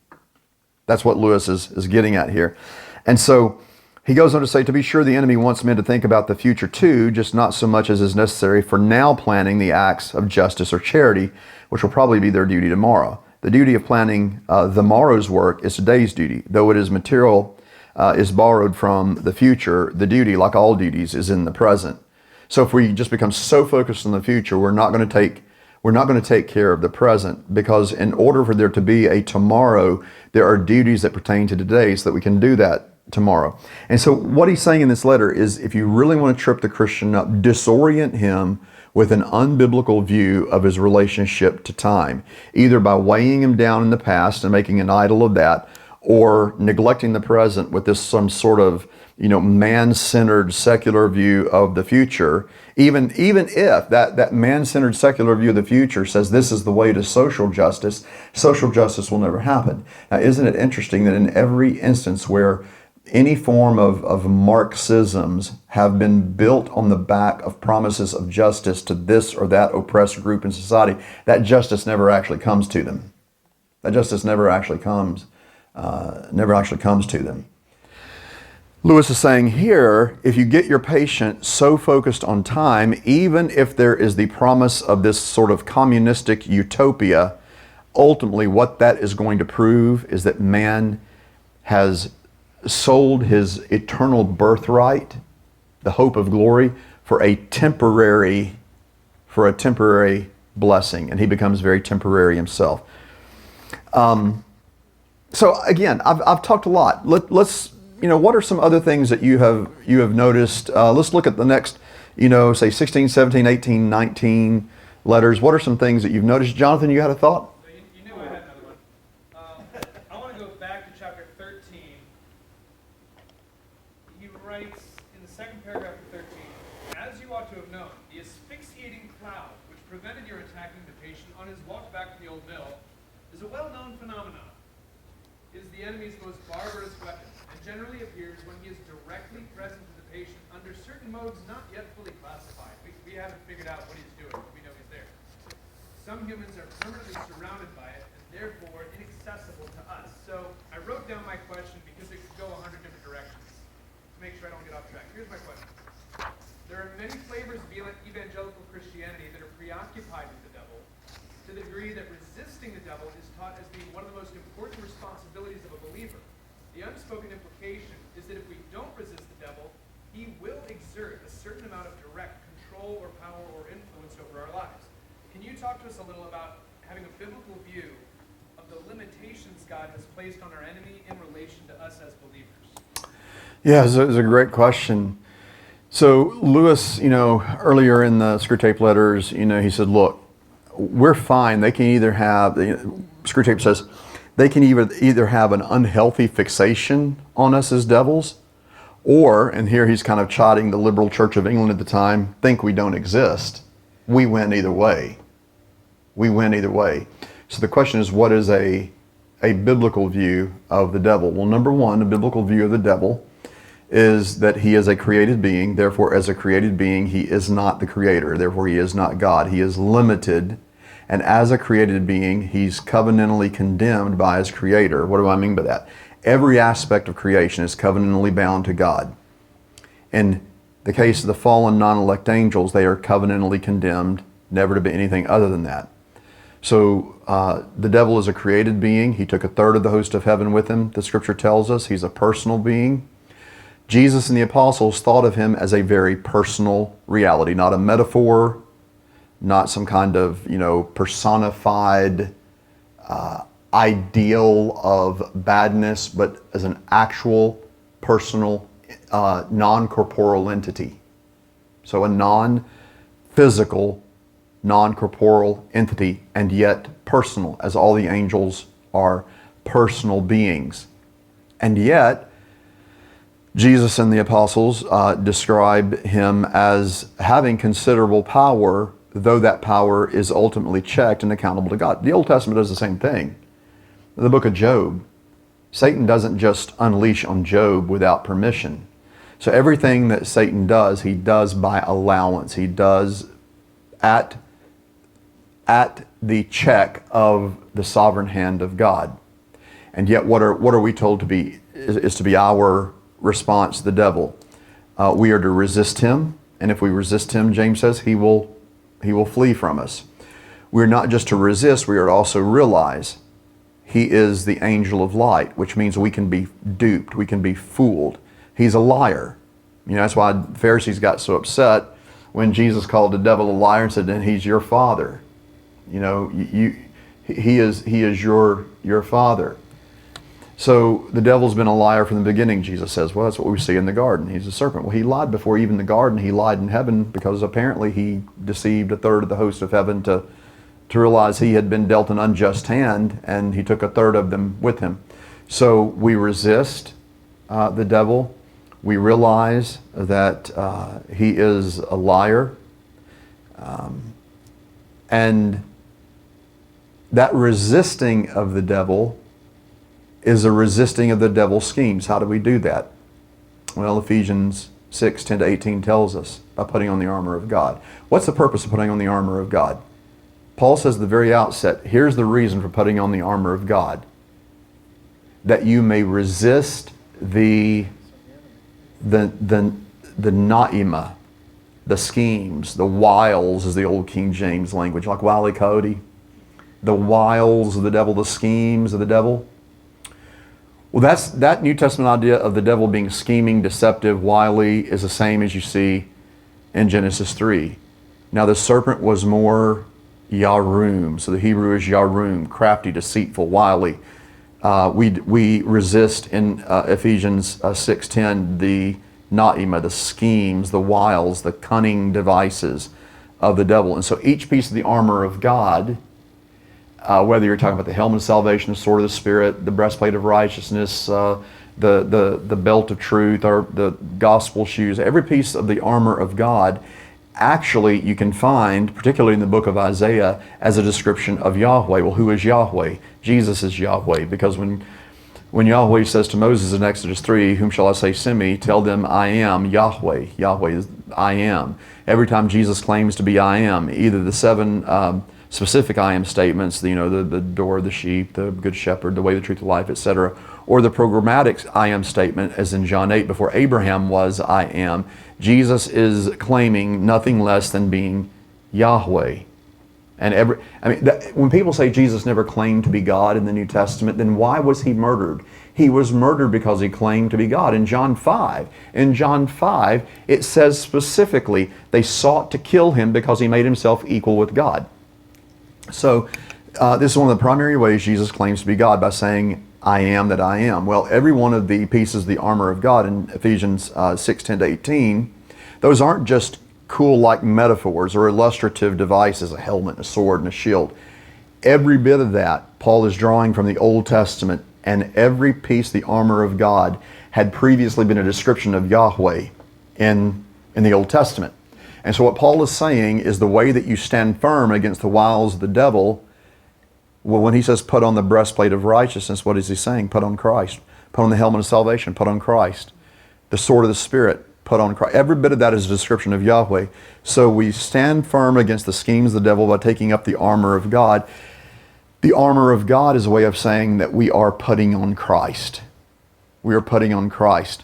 S1: That's what Lewis is getting at here. And so he goes on to say, to be sure, the enemy wants men to think about the future too, just not so much as is necessary for now planning the acts of justice or charity, which will probably be their duty tomorrow. The duty of planning the morrow's work is today's duty. Though it is material, is borrowed from the future, the duty, like all duties, is in the present. So if we just become so focused on the future, we're not going to take care of the present, because in order for there to be a tomorrow, there are duties that pertain to today so that we can do that tomorrow. And so what he's saying in this letter is, if you really want to trip the Christian up, disorient him with an unbiblical view of his relationship to time, either by weighing him down in the past and making an idol of that, or neglecting the present with this some sort of man-centered secular view of the future, even if that man-centered secular view of the future says this is the way to social justice will never happen. Now, isn't it interesting that in every instance where any form of Marxisms have been built on the back of promises of justice to this or that oppressed group in society, that justice never actually comes to them. That justice never actually comes to them. Lewis is saying here, if you get your patient so focused on time, even if there is the promise of this sort of communistic utopia, ultimately what that is going to prove is that man has sold his eternal birthright, the hope of glory, for a temporary blessing, and he becomes very temporary himself. So again, I've talked a lot. Let's what are some other things that you have noticed? Let's look at the next, say 16, 17, 18, 19 letters. What are some things that you've noticed? Jonathan, you had a thought?
S4: You knew I had another one. I want to go back to chapter 13. He writes in the second paragraph of 13, as you ought to have known, the asphyxiating cloud which prevented your attacking the patient on his walk back to the old mill is a well-known phenomenon. It is the enemy's most barbarous weapon, and generally appears when he is directly present to the patient under certain modes not yet fully classified. We haven't figured out what he's doing, but we know he's there. Some humans are permanently surrounded by it, and therefore inaccessible to us. So I wrote down my question because it could go 100 different directions. To make sure I don't get off track, here's my question. There are many flavors of evangelical Christianity that are preoccupied with the devil, to the degree that resisting the devil is taught as being one of the most important responsibilities of a believer. The unspoken implication is that if we don't resist the devil, he will exert a certain amount of direct control or power or influence over our lives. Can you talk to us a little about having a biblical view of the limitations God has placed on our enemy in relation to us as believers?
S1: Yeah, it's a great question. So Lewis, earlier in the Screwtape letters, he said, look, we're fine. They can either have, Screwtape says, they can either have an unhealthy fixation on us as devils, or, and here he's kind of chiding the liberal Church of England at the time, think we don't exist. We win either way. We win either way. So the question is, what is a biblical view of the devil? Well, number one, a biblical view of the devil is that he is a created being. Therefore, as a created being, he is not the creator. Therefore, he is not God. He is limited. And as a created being, he's covenantally condemned by his creator. What do I mean by that? Every aspect of creation is covenantally bound to God. In the case of the fallen non-elect angels, they are covenantally condemned, never to be anything other than that. So the devil is a created being. He took a third of the host of heaven with him. The scripture tells us he's a personal being. Jesus and the apostles thought of him as a very personal reality, not a metaphor, not some kind of, personified ideal of badness, but as an actual personal, non-corporeal entity. So a non-physical, non-corporeal entity, and yet personal, as all the angels are personal beings. And yet, Jesus and the apostles describe him as having considerable power, though that power is ultimately checked and accountable to God. The Old Testament does the same thing. In the book of Job, Satan doesn't just unleash on Job without permission. So everything that Satan does, he does by allowance. He does at the check of the sovereign hand of God. And yet what are we told to be, is to be our response to the devil? We are to resist him, and if we resist him, James says, he will flee from us. We're not just to resist, we are to also realize he is the angel of light, which means we can be duped, we can be fooled. He's a liar. That's why the Pharisees got so upset when Jesus called the devil a liar and said, "And he's your father." He is your father. So the devil's been a liar from the beginning, Jesus says. Well, that's what we see in the garden. He's a serpent. Well, he lied before even the garden. He lied in heaven because apparently he deceived a third of the host of heaven to realize he had been dealt an unjust hand, and he took a third of them with him. So we resist the devil. We realize that he is a liar. And that resisting of the devil is a resisting of the devil's schemes. How do we do that? Well, Ephesians 6:10-18 tells us by putting on the armor of God. What's the purpose of putting on the armor of God? Paul says at the very outset, here's the reason for putting on the armor of God: that you may resist the naima, the schemes, the wiles is the old King James language, like Wile E. Coyote. The wiles of the devil, the schemes of the devil. Well, that New Testament idea of the devil being scheming, deceptive, wily is the same as you see in Genesis 3. Now the serpent was more yarum, so the Hebrew is yarum, crafty, deceitful, wily. We resist in Ephesians 6:10 the naima, the schemes, the wiles, the cunning devices of the devil. And so each piece of the armor of God, whether you're talking about the helmet of salvation, the sword of the Spirit, the breastplate of righteousness, the belt of truth, or the gospel shoes, every piece of the armor of God, actually you can find, particularly in the book of Isaiah, as a description of Yahweh. Well, who is Yahweh? Jesus is Yahweh, because when Yahweh says to Moses in Exodus 3, "Whom shall I say send me?" Tell them, "I am Yahweh." Yahweh is I am. Every time Jesus claims to be I am, either the seven specific I am statements, the door, the sheep, the good shepherd, the way, the truth, the life, etc., or the programmatic I am statement, as in John 8, before Abraham was I am, Jesus is claiming nothing less than being Yahweh. And when people say Jesus never claimed to be God in the New Testament, then why was he murdered? He was murdered because he claimed to be God. In John 5, it says specifically, they sought to kill him because he made himself equal with God. So this is one of the primary ways Jesus claims to be God, by saying, "I am that I am." Well, every one of the pieces of the armor of God in Ephesians 6:10-18, those aren't just cool like metaphors or illustrative devices, a helmet, a sword, and a shield. Every bit of that Paul is drawing from the Old Testament, and every piece of the armor of God had previously been a description of Yahweh in the Old Testament. And so what Paul is saying is the way that you stand firm against the wiles of the devil. Well, when he says put on the breastplate of righteousness, what is he saying? Put on Christ. Put on the helmet of salvation. Put on Christ. The sword of the Spirit. Put on Christ. Every bit of that is a description of Yahweh. So we stand firm against the schemes of the devil by taking up the armor of God. The armor of God is a way of saying that we are putting on Christ. We are putting on Christ.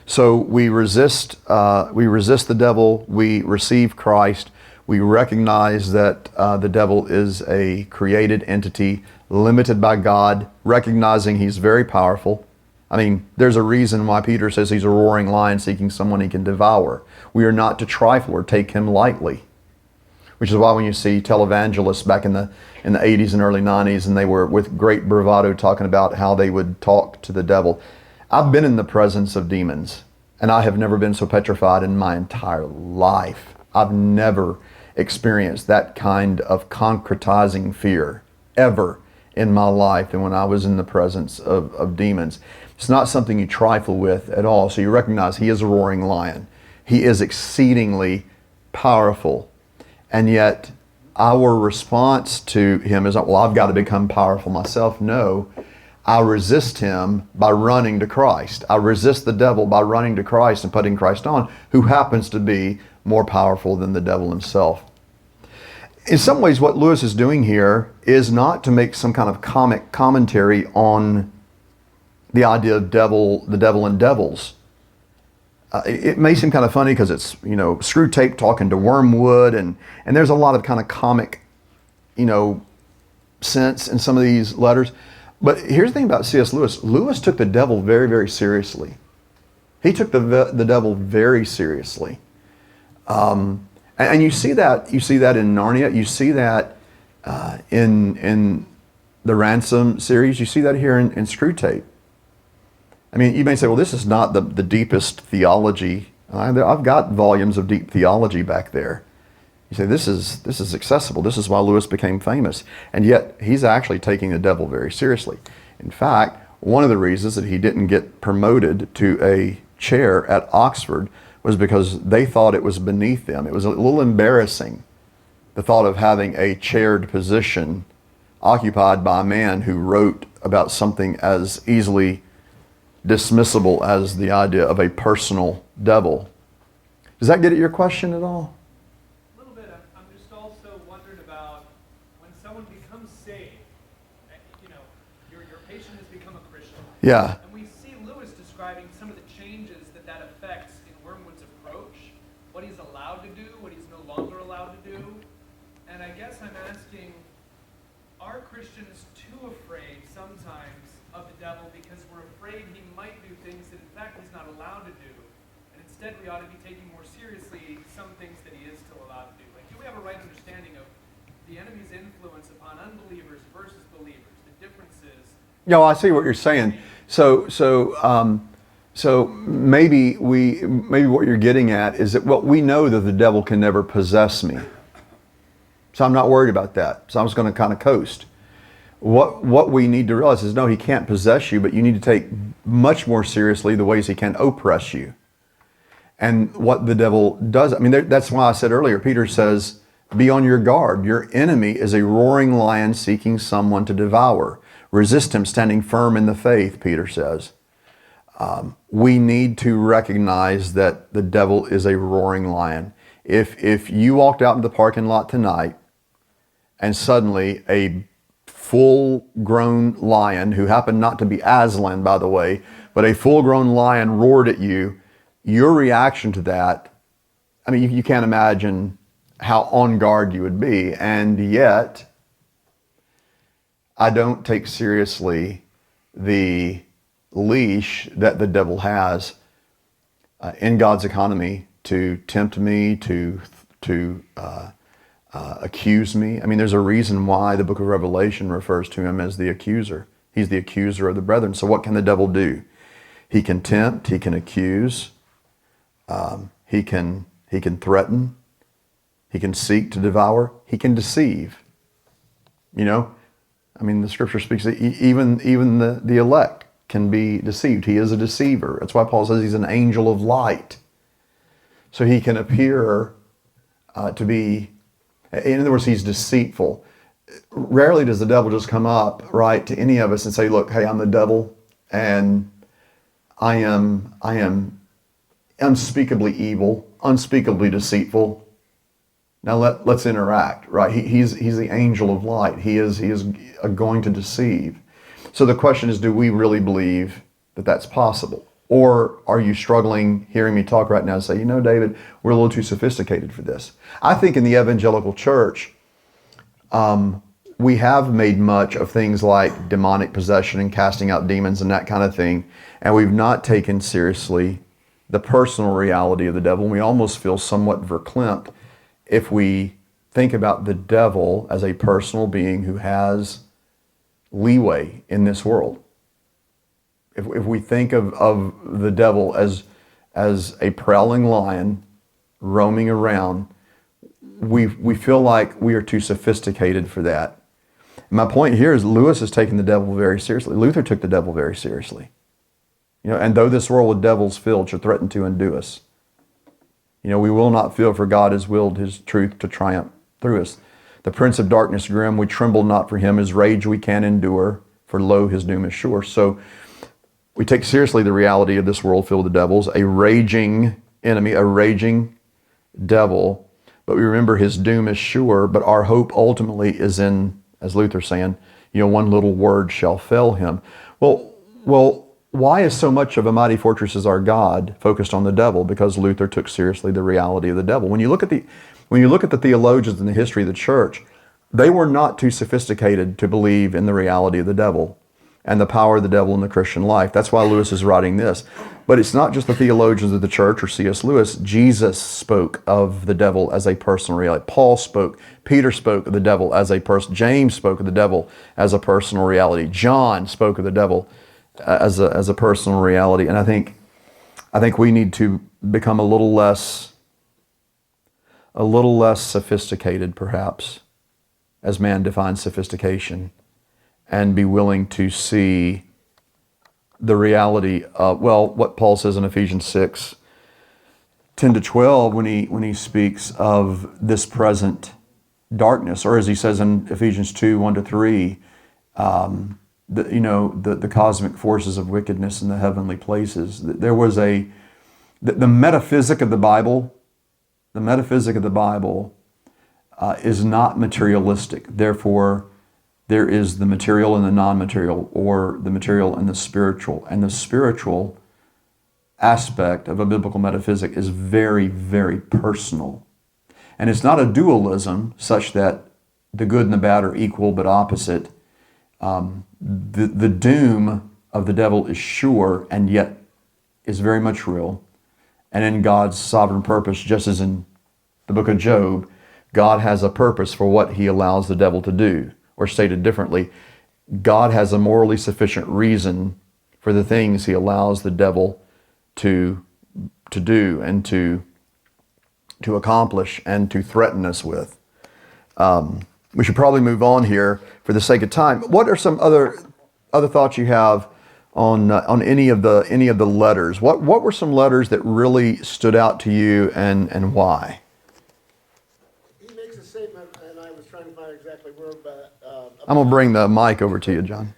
S1: So we resist the devil. We receive Christ. We recognize that the devil is a created entity, limited by God, recognizing he's very powerful. I mean, there's a reason why Peter says he's a roaring lion seeking someone he can devour. We are not to trifle or take him lightly. Which is why when you see televangelists back in the 80s and early 90s, and they were with great bravado talking about how they would talk to the devil. I've been in the presence of demons, and I have never been so petrified in my entire life. I've never experienced that kind of concretizing fear, ever, in my life than when I was in the presence of demons. It's not something you trifle with at all. So you recognize he is a roaring lion. He is exceedingly powerful. And yet our response to him is not, well, I've got to become powerful myself. No, I resist him by running to Christ. I resist the devil by running to Christ and putting Christ on, who happens to be more powerful than the devil himself. In some ways, what Lewis is doing here is not to make some kind of comic commentary on the idea of the devil and devils. It may seem kind of funny because it's, Screwtape talking to Wormwood, and there's a lot of kind of comic, sense in some of these letters. But here's the thing about C.S. Lewis. Lewis took the devil very, very seriously. He took the devil very seriously. And you see that in Narnia. You see that in the Ransom series. You see that here in Screwtape. I mean, you may say, well, this is not the deepest theology. I've got volumes of deep theology back there. You say, this is accessible. This is why Lewis became famous. And yet, he's actually taking the devil very seriously. In fact, one of the reasons that he didn't get promoted to a chair at Oxford was because they thought it was beneath them. It was a little embarrassing, the thought of having a chaired position occupied by a man who wrote about something as easily dismissible as the idea of a personal devil. Does that get at your question at all?
S4: A little bit. I'm just also wondering about when someone becomes saved, your patient has become a Christian.
S1: Yeah.
S4: And we see Lewis describing some of the changes that affects in Wormwood's approach, what he's allowed to do, what he's no longer allowed to do. And I guess I'm asking, are Christians too afraid sometimes of the devil because we're afraid he might do things that in fact he's not allowed to do? And instead we ought to be taking more seriously some things that he is still allowed to do. Like, do we have a right understanding of the enemy's influence upon unbelievers versus believers, the differences?
S1: I see what you're saying. So maybe what you're getting at is that, well, we know that the devil can never possess me. So I'm not worried about that. So I'm just going to kind of coast. What we need to realize is, no, he can't possess you, but you need to take much more seriously the ways he can oppress you. And what the devil does, that's why I said earlier, Peter says, be on your guard. Your enemy is a roaring lion seeking someone to devour. Resist him, standing firm in the faith, Peter says. We need to recognize that the devil is a roaring lion. If you walked out in the parking lot tonight and suddenly a full-grown lion, who happened not to be Aslan, by the way, but a full-grown lion roared at you, your reaction to that, you can't imagine how on guard you would be. And yet, I don't take seriously the leash that the devil has in God's economy to tempt me, to accuse me. There's a reason why the book of Revelation refers to him as the accuser. He's the accuser of the brethren. So what can the devil do? He can tempt, he can accuse, he can threaten, he can seek to devour, he can deceive. The scripture speaks that even the elect can be deceived. He is a deceiver. That's why Paul says he's an angel of light. So he can appear to be, in other words, he's deceitful. Rarely does the devil just come up, right, to any of us and say, look, hey, I'm the devil, and I am unspeakably evil, unspeakably deceitful. Now let's interact, right? He's the angel of light. He is going to deceive. So the question is, do we really believe that that's possible? Or are you struggling hearing me talk right now and say, David, we're a little too sophisticated for this? I think in the evangelical church, we have made much of things like demonic possession and casting out demons and that kind of thing, and we've not taken seriously the personal reality of the devil. And we almost feel somewhat verklempt if we think about the devil as a personal being who has leeway in this world. If we think of the devil as a prowling lion roaming around, we feel like we are too sophisticated for that. My point here is Lewis is taking the devil very seriously. Luther took the devil very seriously. And though this world with devils filled should threaten to undo us, we will not fear, for God has willed his truth to triumph through us. The prince of darkness grim, we tremble not for him. His rage we can endure, for lo, his doom is sure. So we take seriously the reality of this world filled with devils, a raging enemy, a raging devil. But we remember his doom is sure, but our hope ultimately is in, as Luther's saying, one little word shall fell him. Well, why is so much of a mighty fortress is our God focused on the devil? Because Luther took seriously the reality of the devil. When you look at the theologians in the history of the church, they were not too sophisticated to believe in the reality of the devil and the power of the devil in the Christian life. That's why Lewis is writing this. But it's not just the theologians of the church or C.S. Lewis. Jesus spoke of the devil as a personal reality. Paul spoke, Peter spoke of the devil as a person. James spoke of the devil as a personal reality. John spoke of the devil as a personal reality. And I think we need to become a little less sophisticated, perhaps, as man defines sophistication, and be willing to see the reality of, what Paul says in Ephesians 6:10-12, when he speaks of this present darkness, or as he says in Ephesians 2:1-3, the cosmic forces of wickedness in the heavenly places. There was the metaphysic of the Bible. The metaphysic of the Bible is not materialistic. Therefore, there is the material and the non-material, or the material and the spiritual. And the spiritual aspect of a biblical metaphysic is very, very personal. And it's not a dualism such that the good and the bad are equal but opposite. The doom of the devil is sure and yet is very much real. And in God's sovereign purpose, just as in the book of Job, God has a purpose for what he allows the devil to do. Or stated differently, God has a morally sufficient reason for the things he allows the devil to do and to accomplish and to threaten us with. We should probably move on here for the sake of time. What are some other thoughts you have on any of the letters? What were some letters that really stood out to you, and why?
S3: He makes a statement, and I was trying to find exactly where, but
S1: I'm gonna bring the mic over to you, John.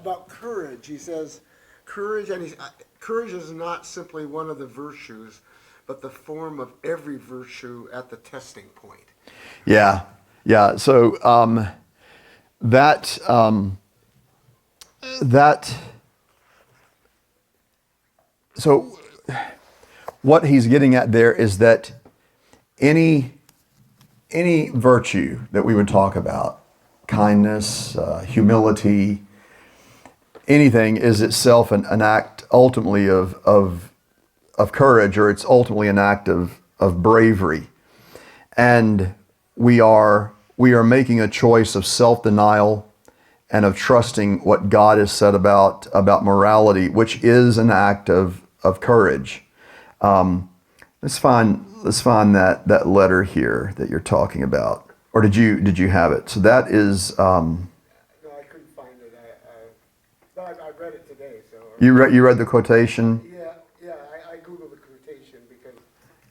S3: about courage. He says, courage, and courage is not simply one of the virtues, but the form of every virtue at the testing point.
S1: Yeah. So So what he's getting at there is that any virtue that we would talk about, kindness, humility, anything is itself an act ultimately of courage, or it's ultimately an act of bravery. And we are making a choice of self-denial and of trusting what God has said about morality, which is an act of courage. Let's find that letter here that you're talking about, or did you have it? So that is.
S3: No, I couldn't find it. I read it today. So
S1: You read the quotation.
S3: Yeah. I googled the quotation because.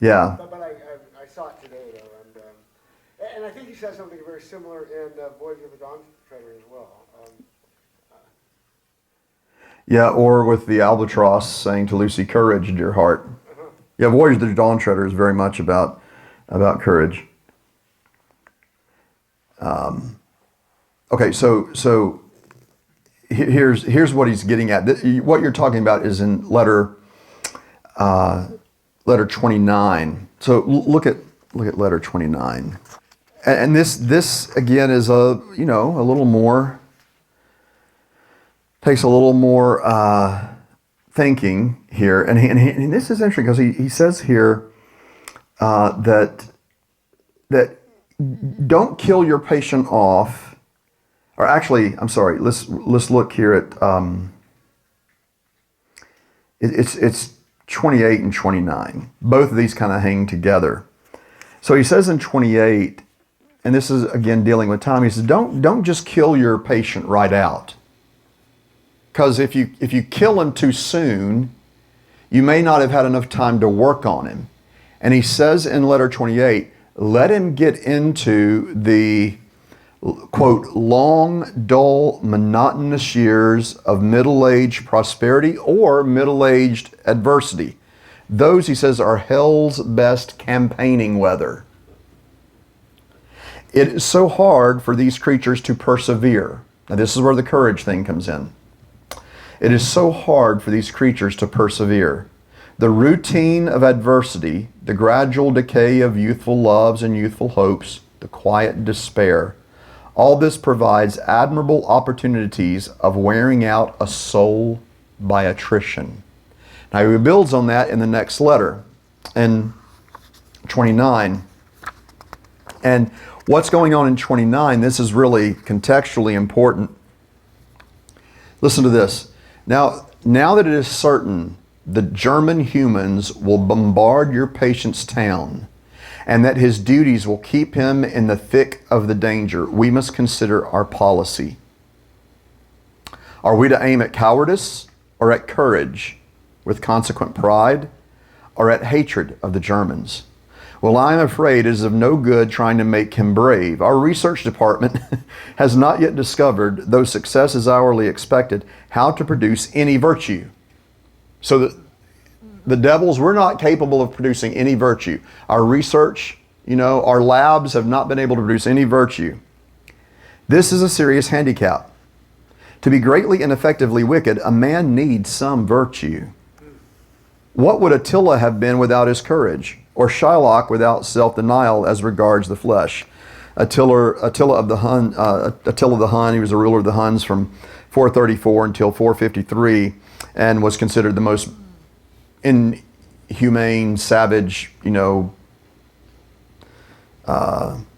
S1: Yeah.
S3: But I saw it today though, and I think he says something very similar in Voyage of the Dawn Treader as well.
S1: Yeah, or with the albatross saying to Lucy, "Courage, dear heart."
S3: Uh-huh.
S1: Yeah, Voyage of the Dawn Treader is very much about courage. Okay, so here's what he's getting at. What you're talking about is in letter 29. So look at letter 29, and this again is a little more. Takes a little more thinking here, and this is interesting because he says here that don't kill your patient off, or actually, I'm sorry. Let's look here at it's 28 and 29. Both of these kind of hang together. So he says in 28, and this is again dealing with time, he says, don't just kill your patient right out. Because if you kill him too soon, you may not have had enough time to work on him. And he says in letter 28, let him get into the, quote, long, dull, monotonous years of middle-aged prosperity or middle-aged adversity. Those, he says, are hell's best campaigning weather. It is so hard for these creatures to persevere. Now, this is where the courage thing comes in. It is so hard for these creatures to persevere. The routine of adversity, the gradual decay of youthful loves and youthful hopes, the quiet despair, all this provides admirable opportunities of wearing out a soul by attrition. Now he builds on that in the next letter, in 29. And what's going on in 29, this is really contextually important. Listen to this. Now that it is certain the German humans will bombard your patient's town and that his duties will keep him in the thick of the danger, we must consider our policy. Are we to aim at cowardice or at courage, with consequent pride, or at hatred of the Germans? Well, I'm afraid it is of no good trying to make him brave. Our research department has not yet discovered, though success is hourly expected, how to produce any virtue. So the devils, we're not capable of producing any virtue. Our research, our labs have not been able to produce any virtue. This is a serious handicap. To be greatly and effectively wicked, a man needs some virtue. What would Attila have been without his courage? Or Shylock without self-denial as regards the flesh? Attila the Hun, he was a ruler of the Huns from 434 until 453 and was considered the most inhumane, savage,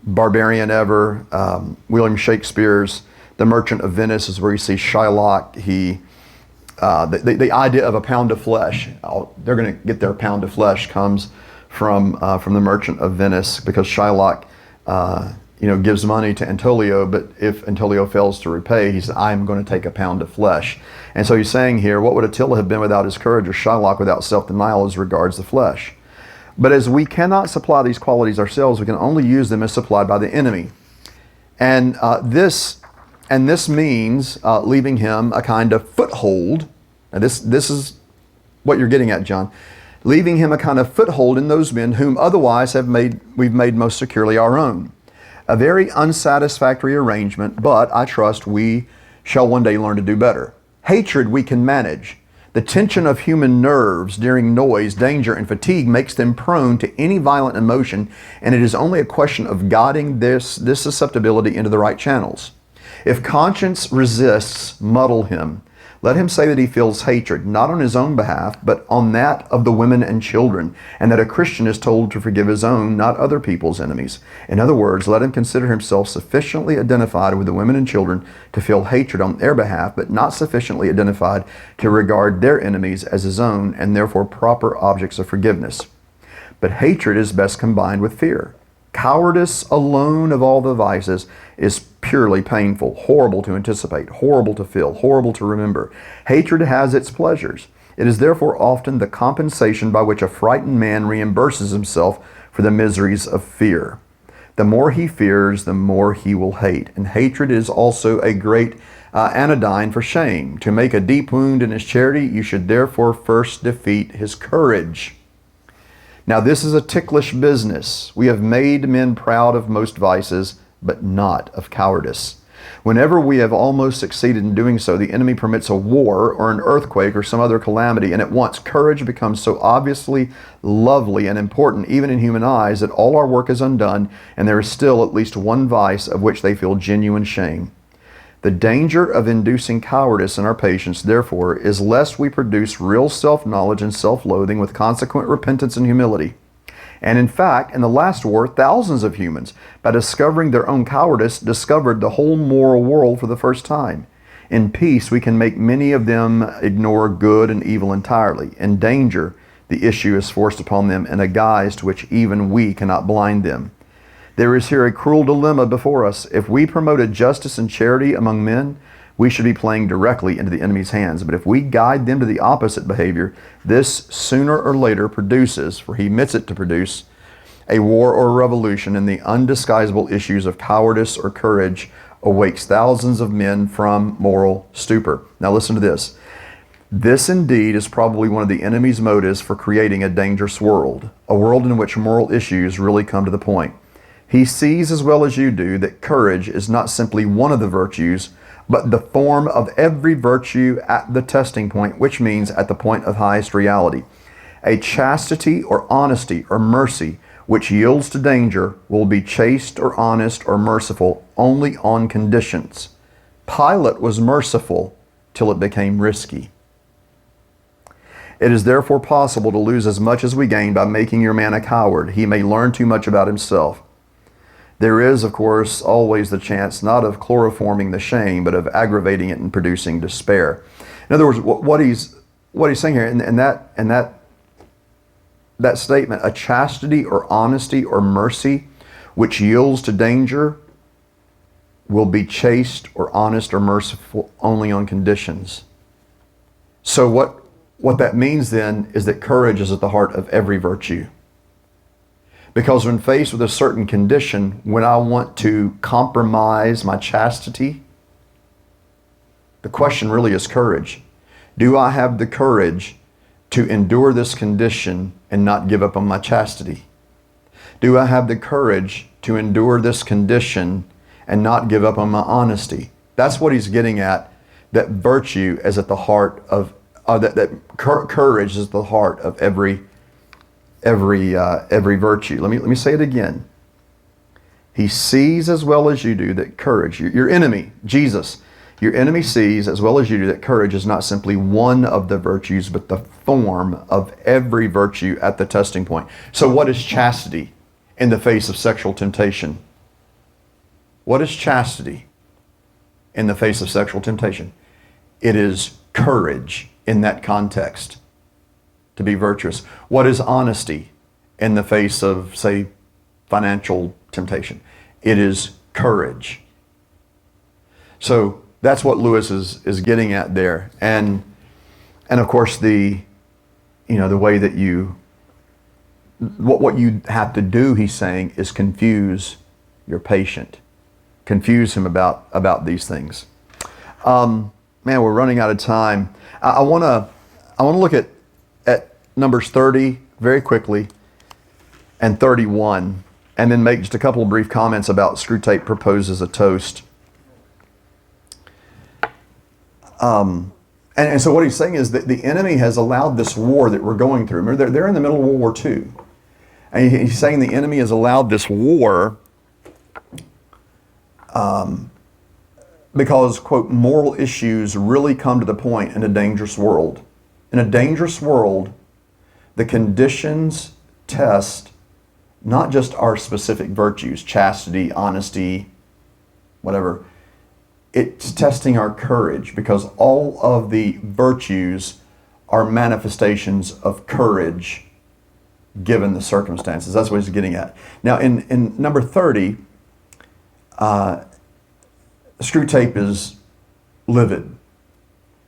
S1: barbarian ever. William Shakespeare's The Merchant of Venice is where you see Shylock. The idea of a pound of flesh, they're going to get their pound of flesh, comes from The Merchant of Venice, because Shylock gives money to Antolio, but if Antolio fails to repay, he says, I'm going to take a pound of flesh. And so he's saying here, what would Attila have been without his courage, or Shylock without self-denial as regards the flesh? But as we cannot supply these qualities ourselves, we can only use them as supplied by the enemy. And this means leaving him a kind of foothold. And this is what you're getting at, John. Leaving him a kind of foothold in those men whom otherwise we've made most securely our own. A very unsatisfactory arrangement, but I trust we shall one day learn to do better. Hatred we can manage. The tension of human nerves during noise, danger, and fatigue makes them prone to any violent emotion, and it is only a question of guiding this susceptibility into the right channels. If conscience resists, muddle him. Let him say that he feels hatred, not on his own behalf, but on that of the women and children, and that a Christian is told to forgive his own, not other people's enemies. In other words, let him consider himself sufficiently identified with the women and children to feel hatred on their behalf, but not sufficiently identified to regard their enemies as his own, and therefore proper objects of forgiveness. But hatred is best combined with fear. Cowardice alone of all the vices is purely painful, horrible to anticipate, horrible to feel, horrible to remember. Hatred has its pleasures. It is therefore often the compensation by which a frightened man reimburses himself for the miseries of fear. The more he fears, the more he will hate. And hatred is also a great anodyne for shame. To make a deep wound in his charity, you should therefore first defeat his courage. Now this is a ticklish business. We have made men proud of most vices, but not of cowardice. Whenever we have almost succeeded in doing so, the enemy permits a war or an earthquake or some other calamity, and at once courage becomes so obviously lovely and important, even in human eyes, that all our work is undone, and there is still at least one vice of which they feel genuine shame. The danger of inducing cowardice in our patients, therefore, is lest we produce real self-knowledge and self-loathing with consequent repentance and humility. And in fact, in the last war, thousands of humans, by discovering their own cowardice, discovered the whole moral world for the first time. In peace, we can make many of them ignore good and evil entirely. In danger, the issue is forced upon them in a guise to which even we cannot blind them. There is here a cruel dilemma before us. If we promoted justice and charity among men, we should be playing directly into the enemy's hands. But if we guide them to the opposite behavior, this sooner or later produces, for he admits it to produce, a war or a revolution, and the undisguisable issues of cowardice or courage awakes thousands of men from moral stupor. Now listen to this. This indeed is probably one of the enemy's motives for creating a dangerous world, a world in which moral issues really come to the point. He sees as well as you do that courage is not simply one of the virtues, but the form of every virtue at the testing point, which means at the point of highest reality. A chastity or honesty or mercy which yields to danger will be chaste or honest or merciful only on conditions. Pilate was merciful till it became risky. It is therefore possible to lose as much as we gain by making your man a coward. He may learn too much about himself. There is, of course, always the chance not of chloroforming the shame, but of aggravating it and producing despair. In other words, what he's saying here, and that statement, a chastity or honesty or mercy which yields to danger will be chaste or honest or merciful only on conditions. So what that means then is that courage is at the heart of every virtue. Because when faced with a certain condition, when I want to compromise my chastity, the question really is courage. Do I have the courage to endure this condition and not give up on my chastity? Do I have the courage to endure this condition and not give up on my honesty? That's what he's getting at, that virtue is at the heart of, courage is the heart of every virtue. Let me say it again. He sees as well as you do that courage, your enemy, Jesus, your enemy sees as well as you do that courage is not simply one of the virtues, but the form of every virtue at the testing point. So what is chastity in the face of sexual temptation? What is chastity in the face of sexual temptation? It is courage in that context to be virtuous. What is honesty in the face of, say, financial temptation? It is courage. So that's what Lewis is getting at there. And of course the way that what you have to do, he's saying, is confuse your patient. Confuse him about these things. Man, we're running out of time. I want to look at Numbers 30 very quickly and 31, and then make just a couple of brief comments about Screwtape proposes a toast. And so what he's saying is that the enemy has allowed this war that we're going through. Remember, they're in the middle of World War II. And he's saying the enemy has allowed this war because, quote, moral issues really come to the point in a dangerous world. In a dangerous world, the conditions test not just our specific virtues, chastity, honesty, whatever. It's testing our courage, because all of the virtues are manifestations of courage given the circumstances. That's what he's getting at. Now, in number 30, Screwtape is livid.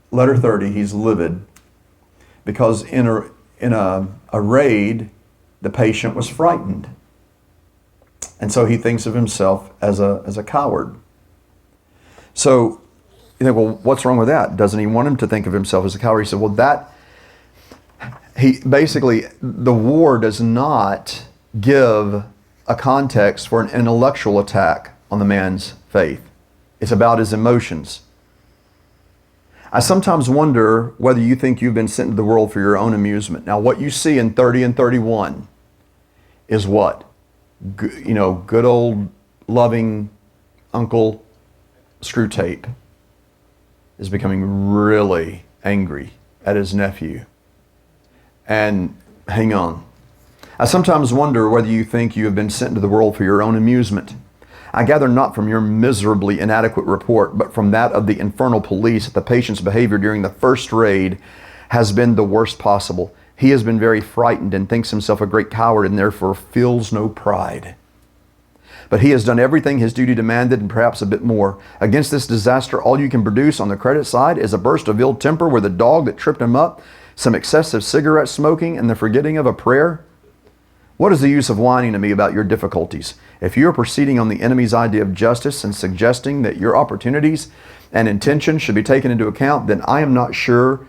S1: Letter 30, he's livid because in a raid, the patient was frightened. And so he thinks of himself as a coward. So you think, well, what's wrong with that? Doesn't he want him to think of himself as a coward? He said, well, the war does not give a context for an intellectual attack on the man's faith. It's about his emotions. I sometimes wonder whether you think you've been sent into the world for your own amusement. Now, what you see in 30 and 31 is what? Good old loving Uncle Screwtape is becoming really angry at his nephew. And hang on. I sometimes wonder whether you think you have been sent into the world for your own amusement. I gather not from your miserably inadequate report, but from that of the infernal police that the patient's behavior during the first raid has been the worst possible. He has been very frightened and thinks himself a great coward and therefore feels no pride. But he has done everything his duty demanded and perhaps a bit more. Against this disaster, all you can produce on the credit side is a burst of ill temper with a dog that tripped him up, some excessive cigarette smoking, and the forgetting of a prayer. What is the use of whining to me about your difficulties? If you are proceeding on the enemy's idea of justice and suggesting that your opportunities and intentions should be taken into account, then I am not sure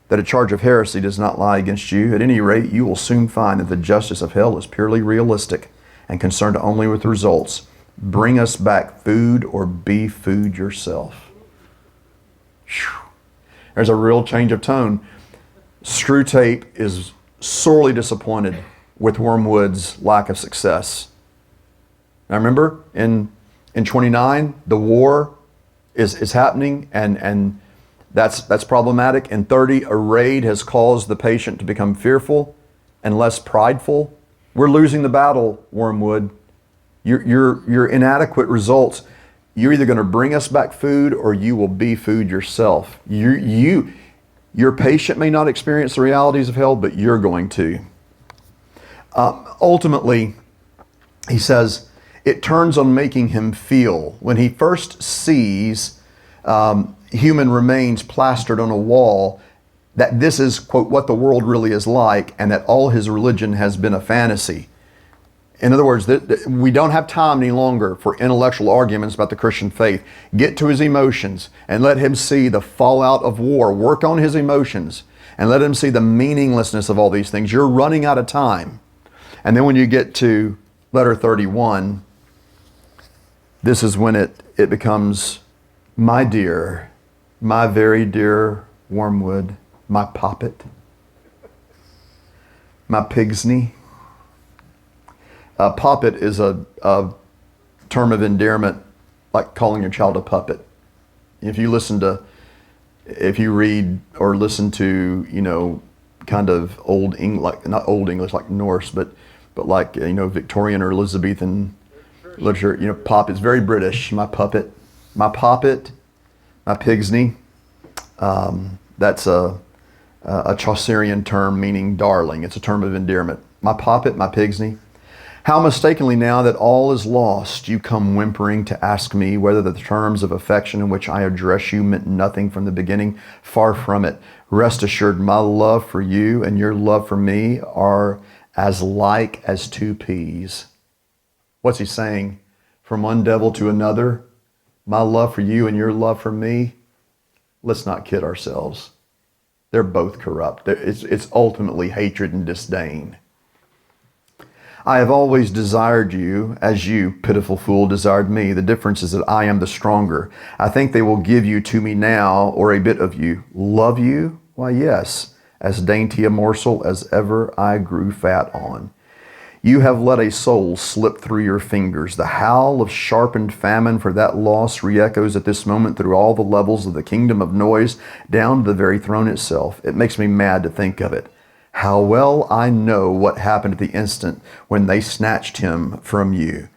S1: that a charge of heresy does not lie against you. At any rate, you will soon find that the justice of hell is purely realistic and concerned only with results. Bring us back food or be food yourself. Whew. There's a real change of tone. Screwtape is sorely disappointed with Wormwood's lack of success. Now remember, in 29, the war is happening, and that's problematic. In 30, a raid has caused the patient to become fearful and less prideful. We're losing the battle, Wormwood. Your inadequate results, you're either going to bring us back food or you will be food yourself. Your patient may not experience the realities of hell, but you're going to. Ultimately, he says, it turns on making him feel. When he first sees human remains plastered on a wall, that this is, quote, what the world really is like, and that all his religion has been a fantasy. In other words, we don't have time any longer for intellectual arguments about the Christian faith. Get to his emotions and let him see the fallout of war. Work on his emotions and let him see the meaninglessness of all these things. You're running out of time. And then when you get to letter 31, this is when it becomes, my dear, my very dear Wormwood, my poppet, my pigsney. Poppet is a term of endearment, like calling your child a puppet. If you read or listen to, kind of old English, like not old English like Norse, but like, Victorian or Elizabethan literature, pop is very British. My puppet, my poppet, my pigsney. That's a Chaucerian term meaning darling. It's a term of endearment. My poppet, my pigsney. How mistakenly now that all is lost, you come whimpering to ask me whether the terms of affection in which I address you meant nothing from the beginning. Far from it. Rest assured, my love for you and your love for me are as like as two peas. What's he saying? From one devil to another, my love for you and your love for me, let's not kid ourselves. They're both corrupt. It's ultimately hatred and disdain. I have always desired you, as you, pitiful fool, desired me. The difference is that I am the stronger. I think they will give you to me now, or a bit of you. Love you? Why, yes, as dainty a morsel as ever I grew fat on. You have let a soul slip through your fingers. The howl of sharpened famine for that loss re-echoes at this moment through all the levels of the kingdom of noise, down to the very throne itself. It makes me mad to think of it. How well I know what happened at the instant when they snatched him from you.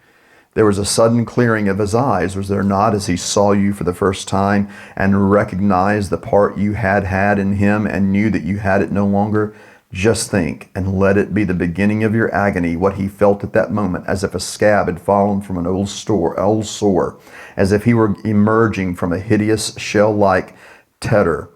S1: There was a sudden clearing of his eyes, was there not, as he saw you for the first time and recognized the part you had in him and knew that you had it no longer? Just think, and let it be the beginning of your agony, what he felt at that moment, as if a scab had fallen from an old sore, as if he were emerging from a hideous shell-like tetter.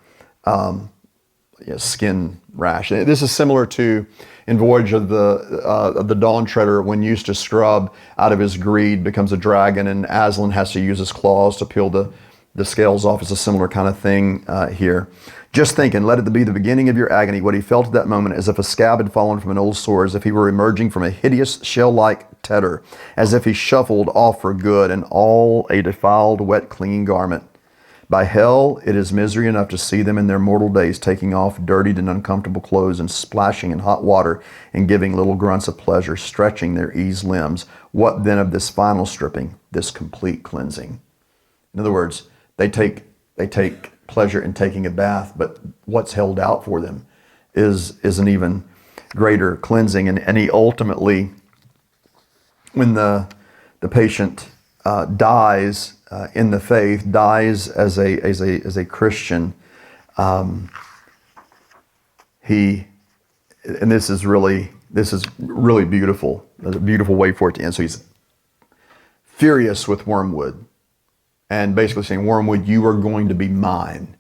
S1: Skin rash. This is similar to in Voyage of the Dawn Treader, when Eustace Scrubb, out of his greed, becomes a dragon, and Aslan has to use his claws to peel the scales off. It's a similar kind of thing here. Just think, and let it be the beginning of your agony, what he felt at that moment, as if a scab had fallen from an old sore, as if he were emerging from a hideous shell-like tetter, as if he shuffled off for good, and all a defiled, wet, clinging garment. By hell, it is misery enough to see them in their mortal days taking off dirtied and uncomfortable clothes and splashing in hot water and giving little grunts of pleasure, stretching their eased limbs. What then of this final stripping, this complete cleansing? In other words, they take pleasure in taking a bath, but what's held out for them is an even greater cleansing. And he ultimately, when the patient dies in the faith, dies as a Christian, this is really beautiful. There's a beautiful way for it to end. So furious with Wormwood and basically saying, Wormwood, you are going to be mine.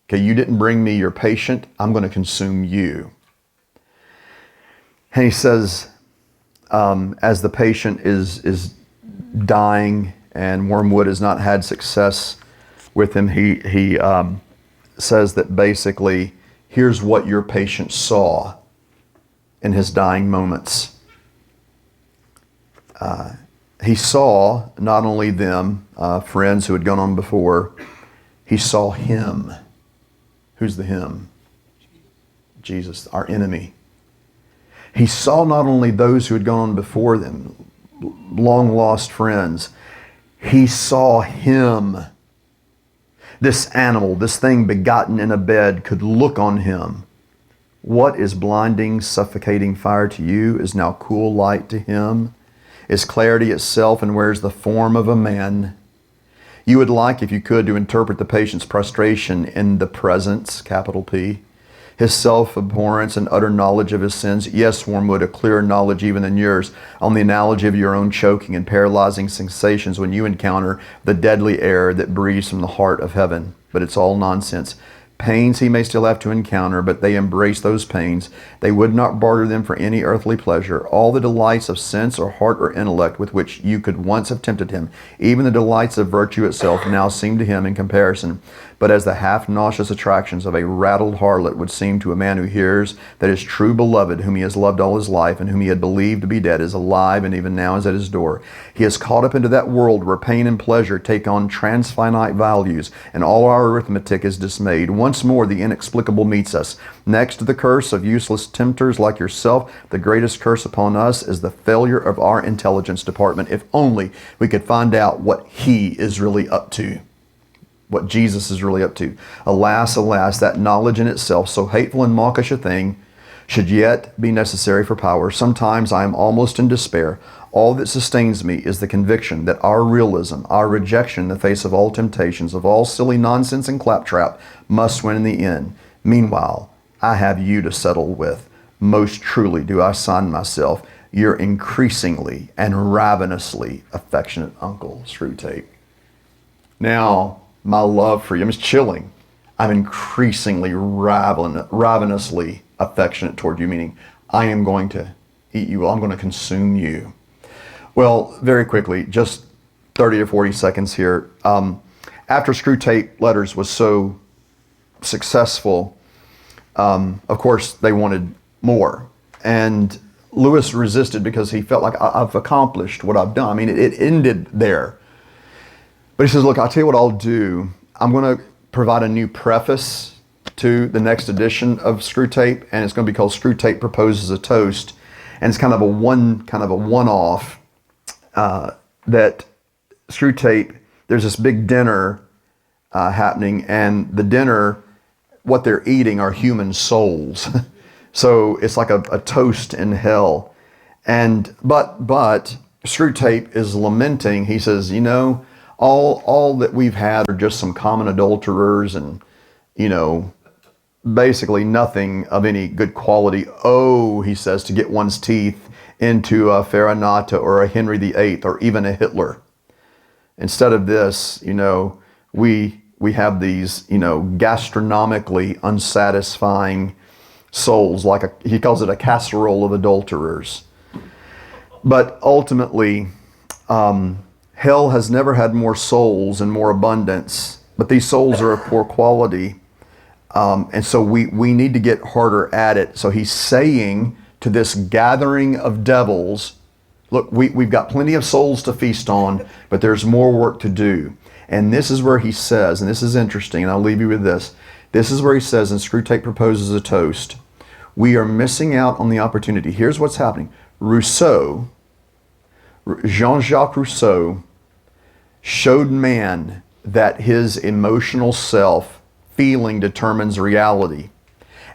S1: Okay, you didn't bring me your patient. I'm going to consume you. And he says, as the patient is dying and Wormwood has not had success with him, he says that basically, here's what your patient saw in his dying moments. He saw not only them, friends who had gone on before, he saw him. Who's the him? Jesus, our enemy. He saw not only those who had gone on before them, long lost friends, he saw him. This animal, this thing begotten in a bed, could look on him. What is blinding, suffocating fire to you is now cool light to him, is clarity itself and wears the form of a man. You would like, if you could, to interpret the patient's prostration in the presence, capital P, his self-abhorrence and utter knowledge of his sins. Yes, Wormwood, a clearer knowledge even than yours, on the analogy of your own choking and paralyzing sensations when you encounter the deadly air that breathes from the heart of heaven. But it's all nonsense. Pains he may still have to encounter, but they embrace those pains. They would not barter them for any earthly pleasure. All the delights of sense or heart or intellect with which you could once have tempted him, even the delights of virtue itself, now seem to him in comparison but as the half-nauseous attractions of a rattled harlot would seem to a man who hears that his true beloved, whom he has loved all his life and whom he had believed to be dead, is alive and even now is at his door. He is caught up into that world where pain and pleasure take on transfinite values, and all our arithmetic is dismayed. Once more the inexplicable meets us. Next to the curse of useless tempters like yourself, the greatest curse upon us is the failure of our intelligence department. If only we could find out what he is really up to. What Jesus is really up to. Alas, alas, that knowledge in itself, so hateful and mawkish a thing, should yet be necessary for power. Sometimes I am almost in despair. All that sustains me is the conviction that our realism, our rejection in the face of all temptations, of all silly nonsense and claptrap, must win in the end. Meanwhile, I have you to settle with. Most truly do I sign myself, your increasingly and ravenously affectionate uncle, Screwtape. Now, my love for you, I'm just chilling. I'm increasingly ravenously affectionate toward you, meaning I am going to eat you, I'm going to consume you. Well, very quickly, just 30 or 40 seconds here. After Screwtape Letters was so successful, of course, they wanted more. And Lewis resisted because he felt like, I've accomplished what I've done. I mean, it ended there. But he says, look, I'll tell you what I'll do. I'm going to provide a new preface to the next edition of Screwtape, and it's going to be called Screwtape Proposes a Toast. And it's kind of a one-off that Screwtape, there's this big dinner happening, and the dinner, what they're eating are human souls. So it's like a toast in hell. And but Screwtape is lamenting. He says, you know, all that we've had are just some common adulterers and, you know, basically nothing of any good quality. Oh, he says, to get one's teeth into a Farinata or a Henry VIII or even a Hitler. Instead of this, you know, we have these, you know, gastronomically unsatisfying souls, like he calls it a casserole of adulterers. But ultimately, hell has never had more souls and more abundance, but these souls are of poor quality. And so we need to get harder at it. So he's saying to this gathering of devils, look, we've got plenty of souls to feast on, but there's more work to do. And this is where he says, and this is interesting, and I'll leave you with this. This is where he says, and Screwtape Proposes a Toast, we are missing out on the opportunity. Here's what's happening. Rousseau, Jean-Jacques Rousseau, showed man that his emotional self feeling determines reality,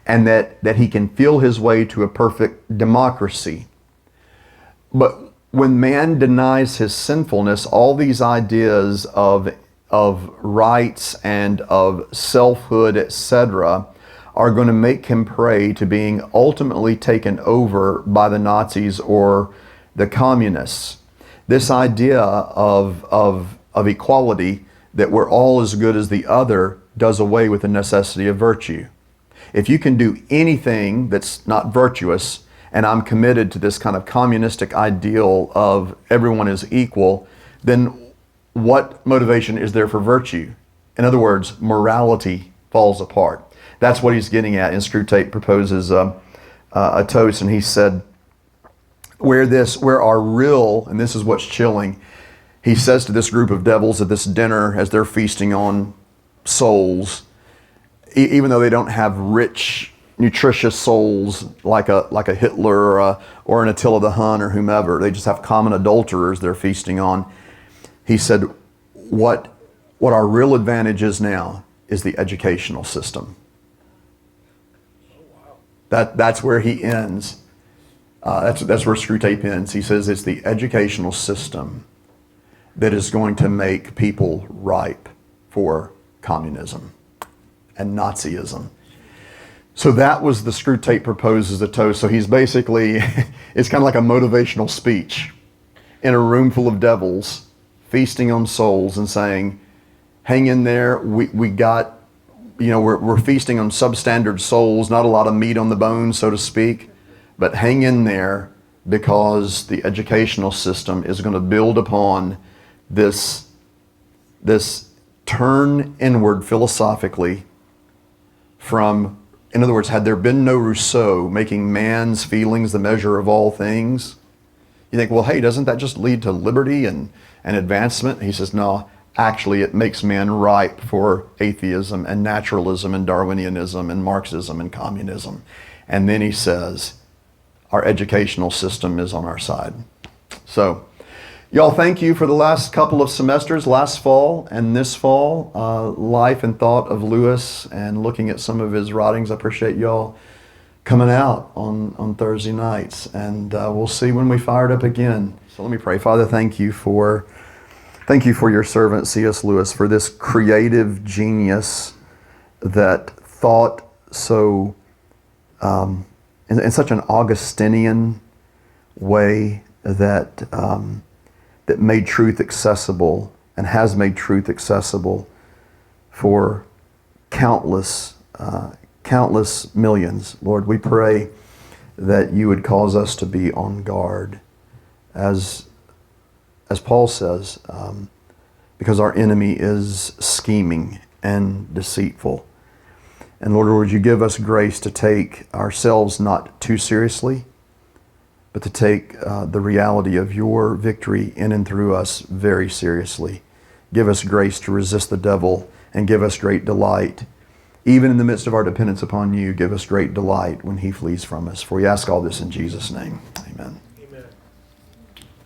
S1: and that he can feel his way to a perfect democracy. But when man denies his sinfulness, all these ideas of rights and of selfhood, etc., are going to make him prey to being ultimately taken over by the Nazis or the communists. this idea of equality, that we're all as good as the other, does away with the necessity of virtue. If you can do anything that's not virtuous, and I'm committed to this kind of communistic ideal of everyone is equal, then what motivation is there for virtue? In other words, morality falls apart. That's what he's getting at. And Screwtape proposes a toast, and he said, where our real, and this is what's chilling, he says to this group of devils at this dinner as they're feasting on souls, even though they don't have rich, nutritious souls like a Hitler or an Attila the Hun or whomever, they just have common adulterers they're feasting on. He said, what our real advantage is now is the educational system. That's where he ends. That's where Screwtape ends. He says it's the educational system that is going to make people ripe for communism and Nazism. So that was the Screwtape proposes a toast. So he's basically, it's kind of like a motivational speech in a room full of devils, feasting on souls and saying, hang in there, we got, we're feasting on substandard souls, not a lot of meat on the bone, so to speak, but hang in there, because the educational system is going to build upon this turn inward philosophically from, in other words, had there been no Rousseau making man's feelings the measure of all things, you think, well, hey, doesn't that just lead to liberty and advancement? He says, no, actually it makes man ripe for atheism and naturalism and Darwinianism and Marxism and communism. And then he says, our educational system is on our side. So, y'all, thank you for the last couple of semesters, last fall and this fall, life and thought of Lewis and looking at some of his writings. I appreciate y'all coming out on Thursday nights, and we'll see when we fire it up again. So let me pray. Father, thank you for your servant C.S. Lewis, for this creative genius that thought so in such an Augustinian way that that made truth accessible and has made truth accessible for countless millions. Lord, we pray that you would cause us to be on guard, as Paul says, because our enemy is scheming and deceitful. And Lord, would you give us grace to take ourselves not too seriously, but to take the reality of your victory in and through us very seriously. Give us grace to resist the devil and give us great delight. Even in the midst of our dependence upon you, give us great delight when he flees from us. For we ask all this in Jesus' name. Amen.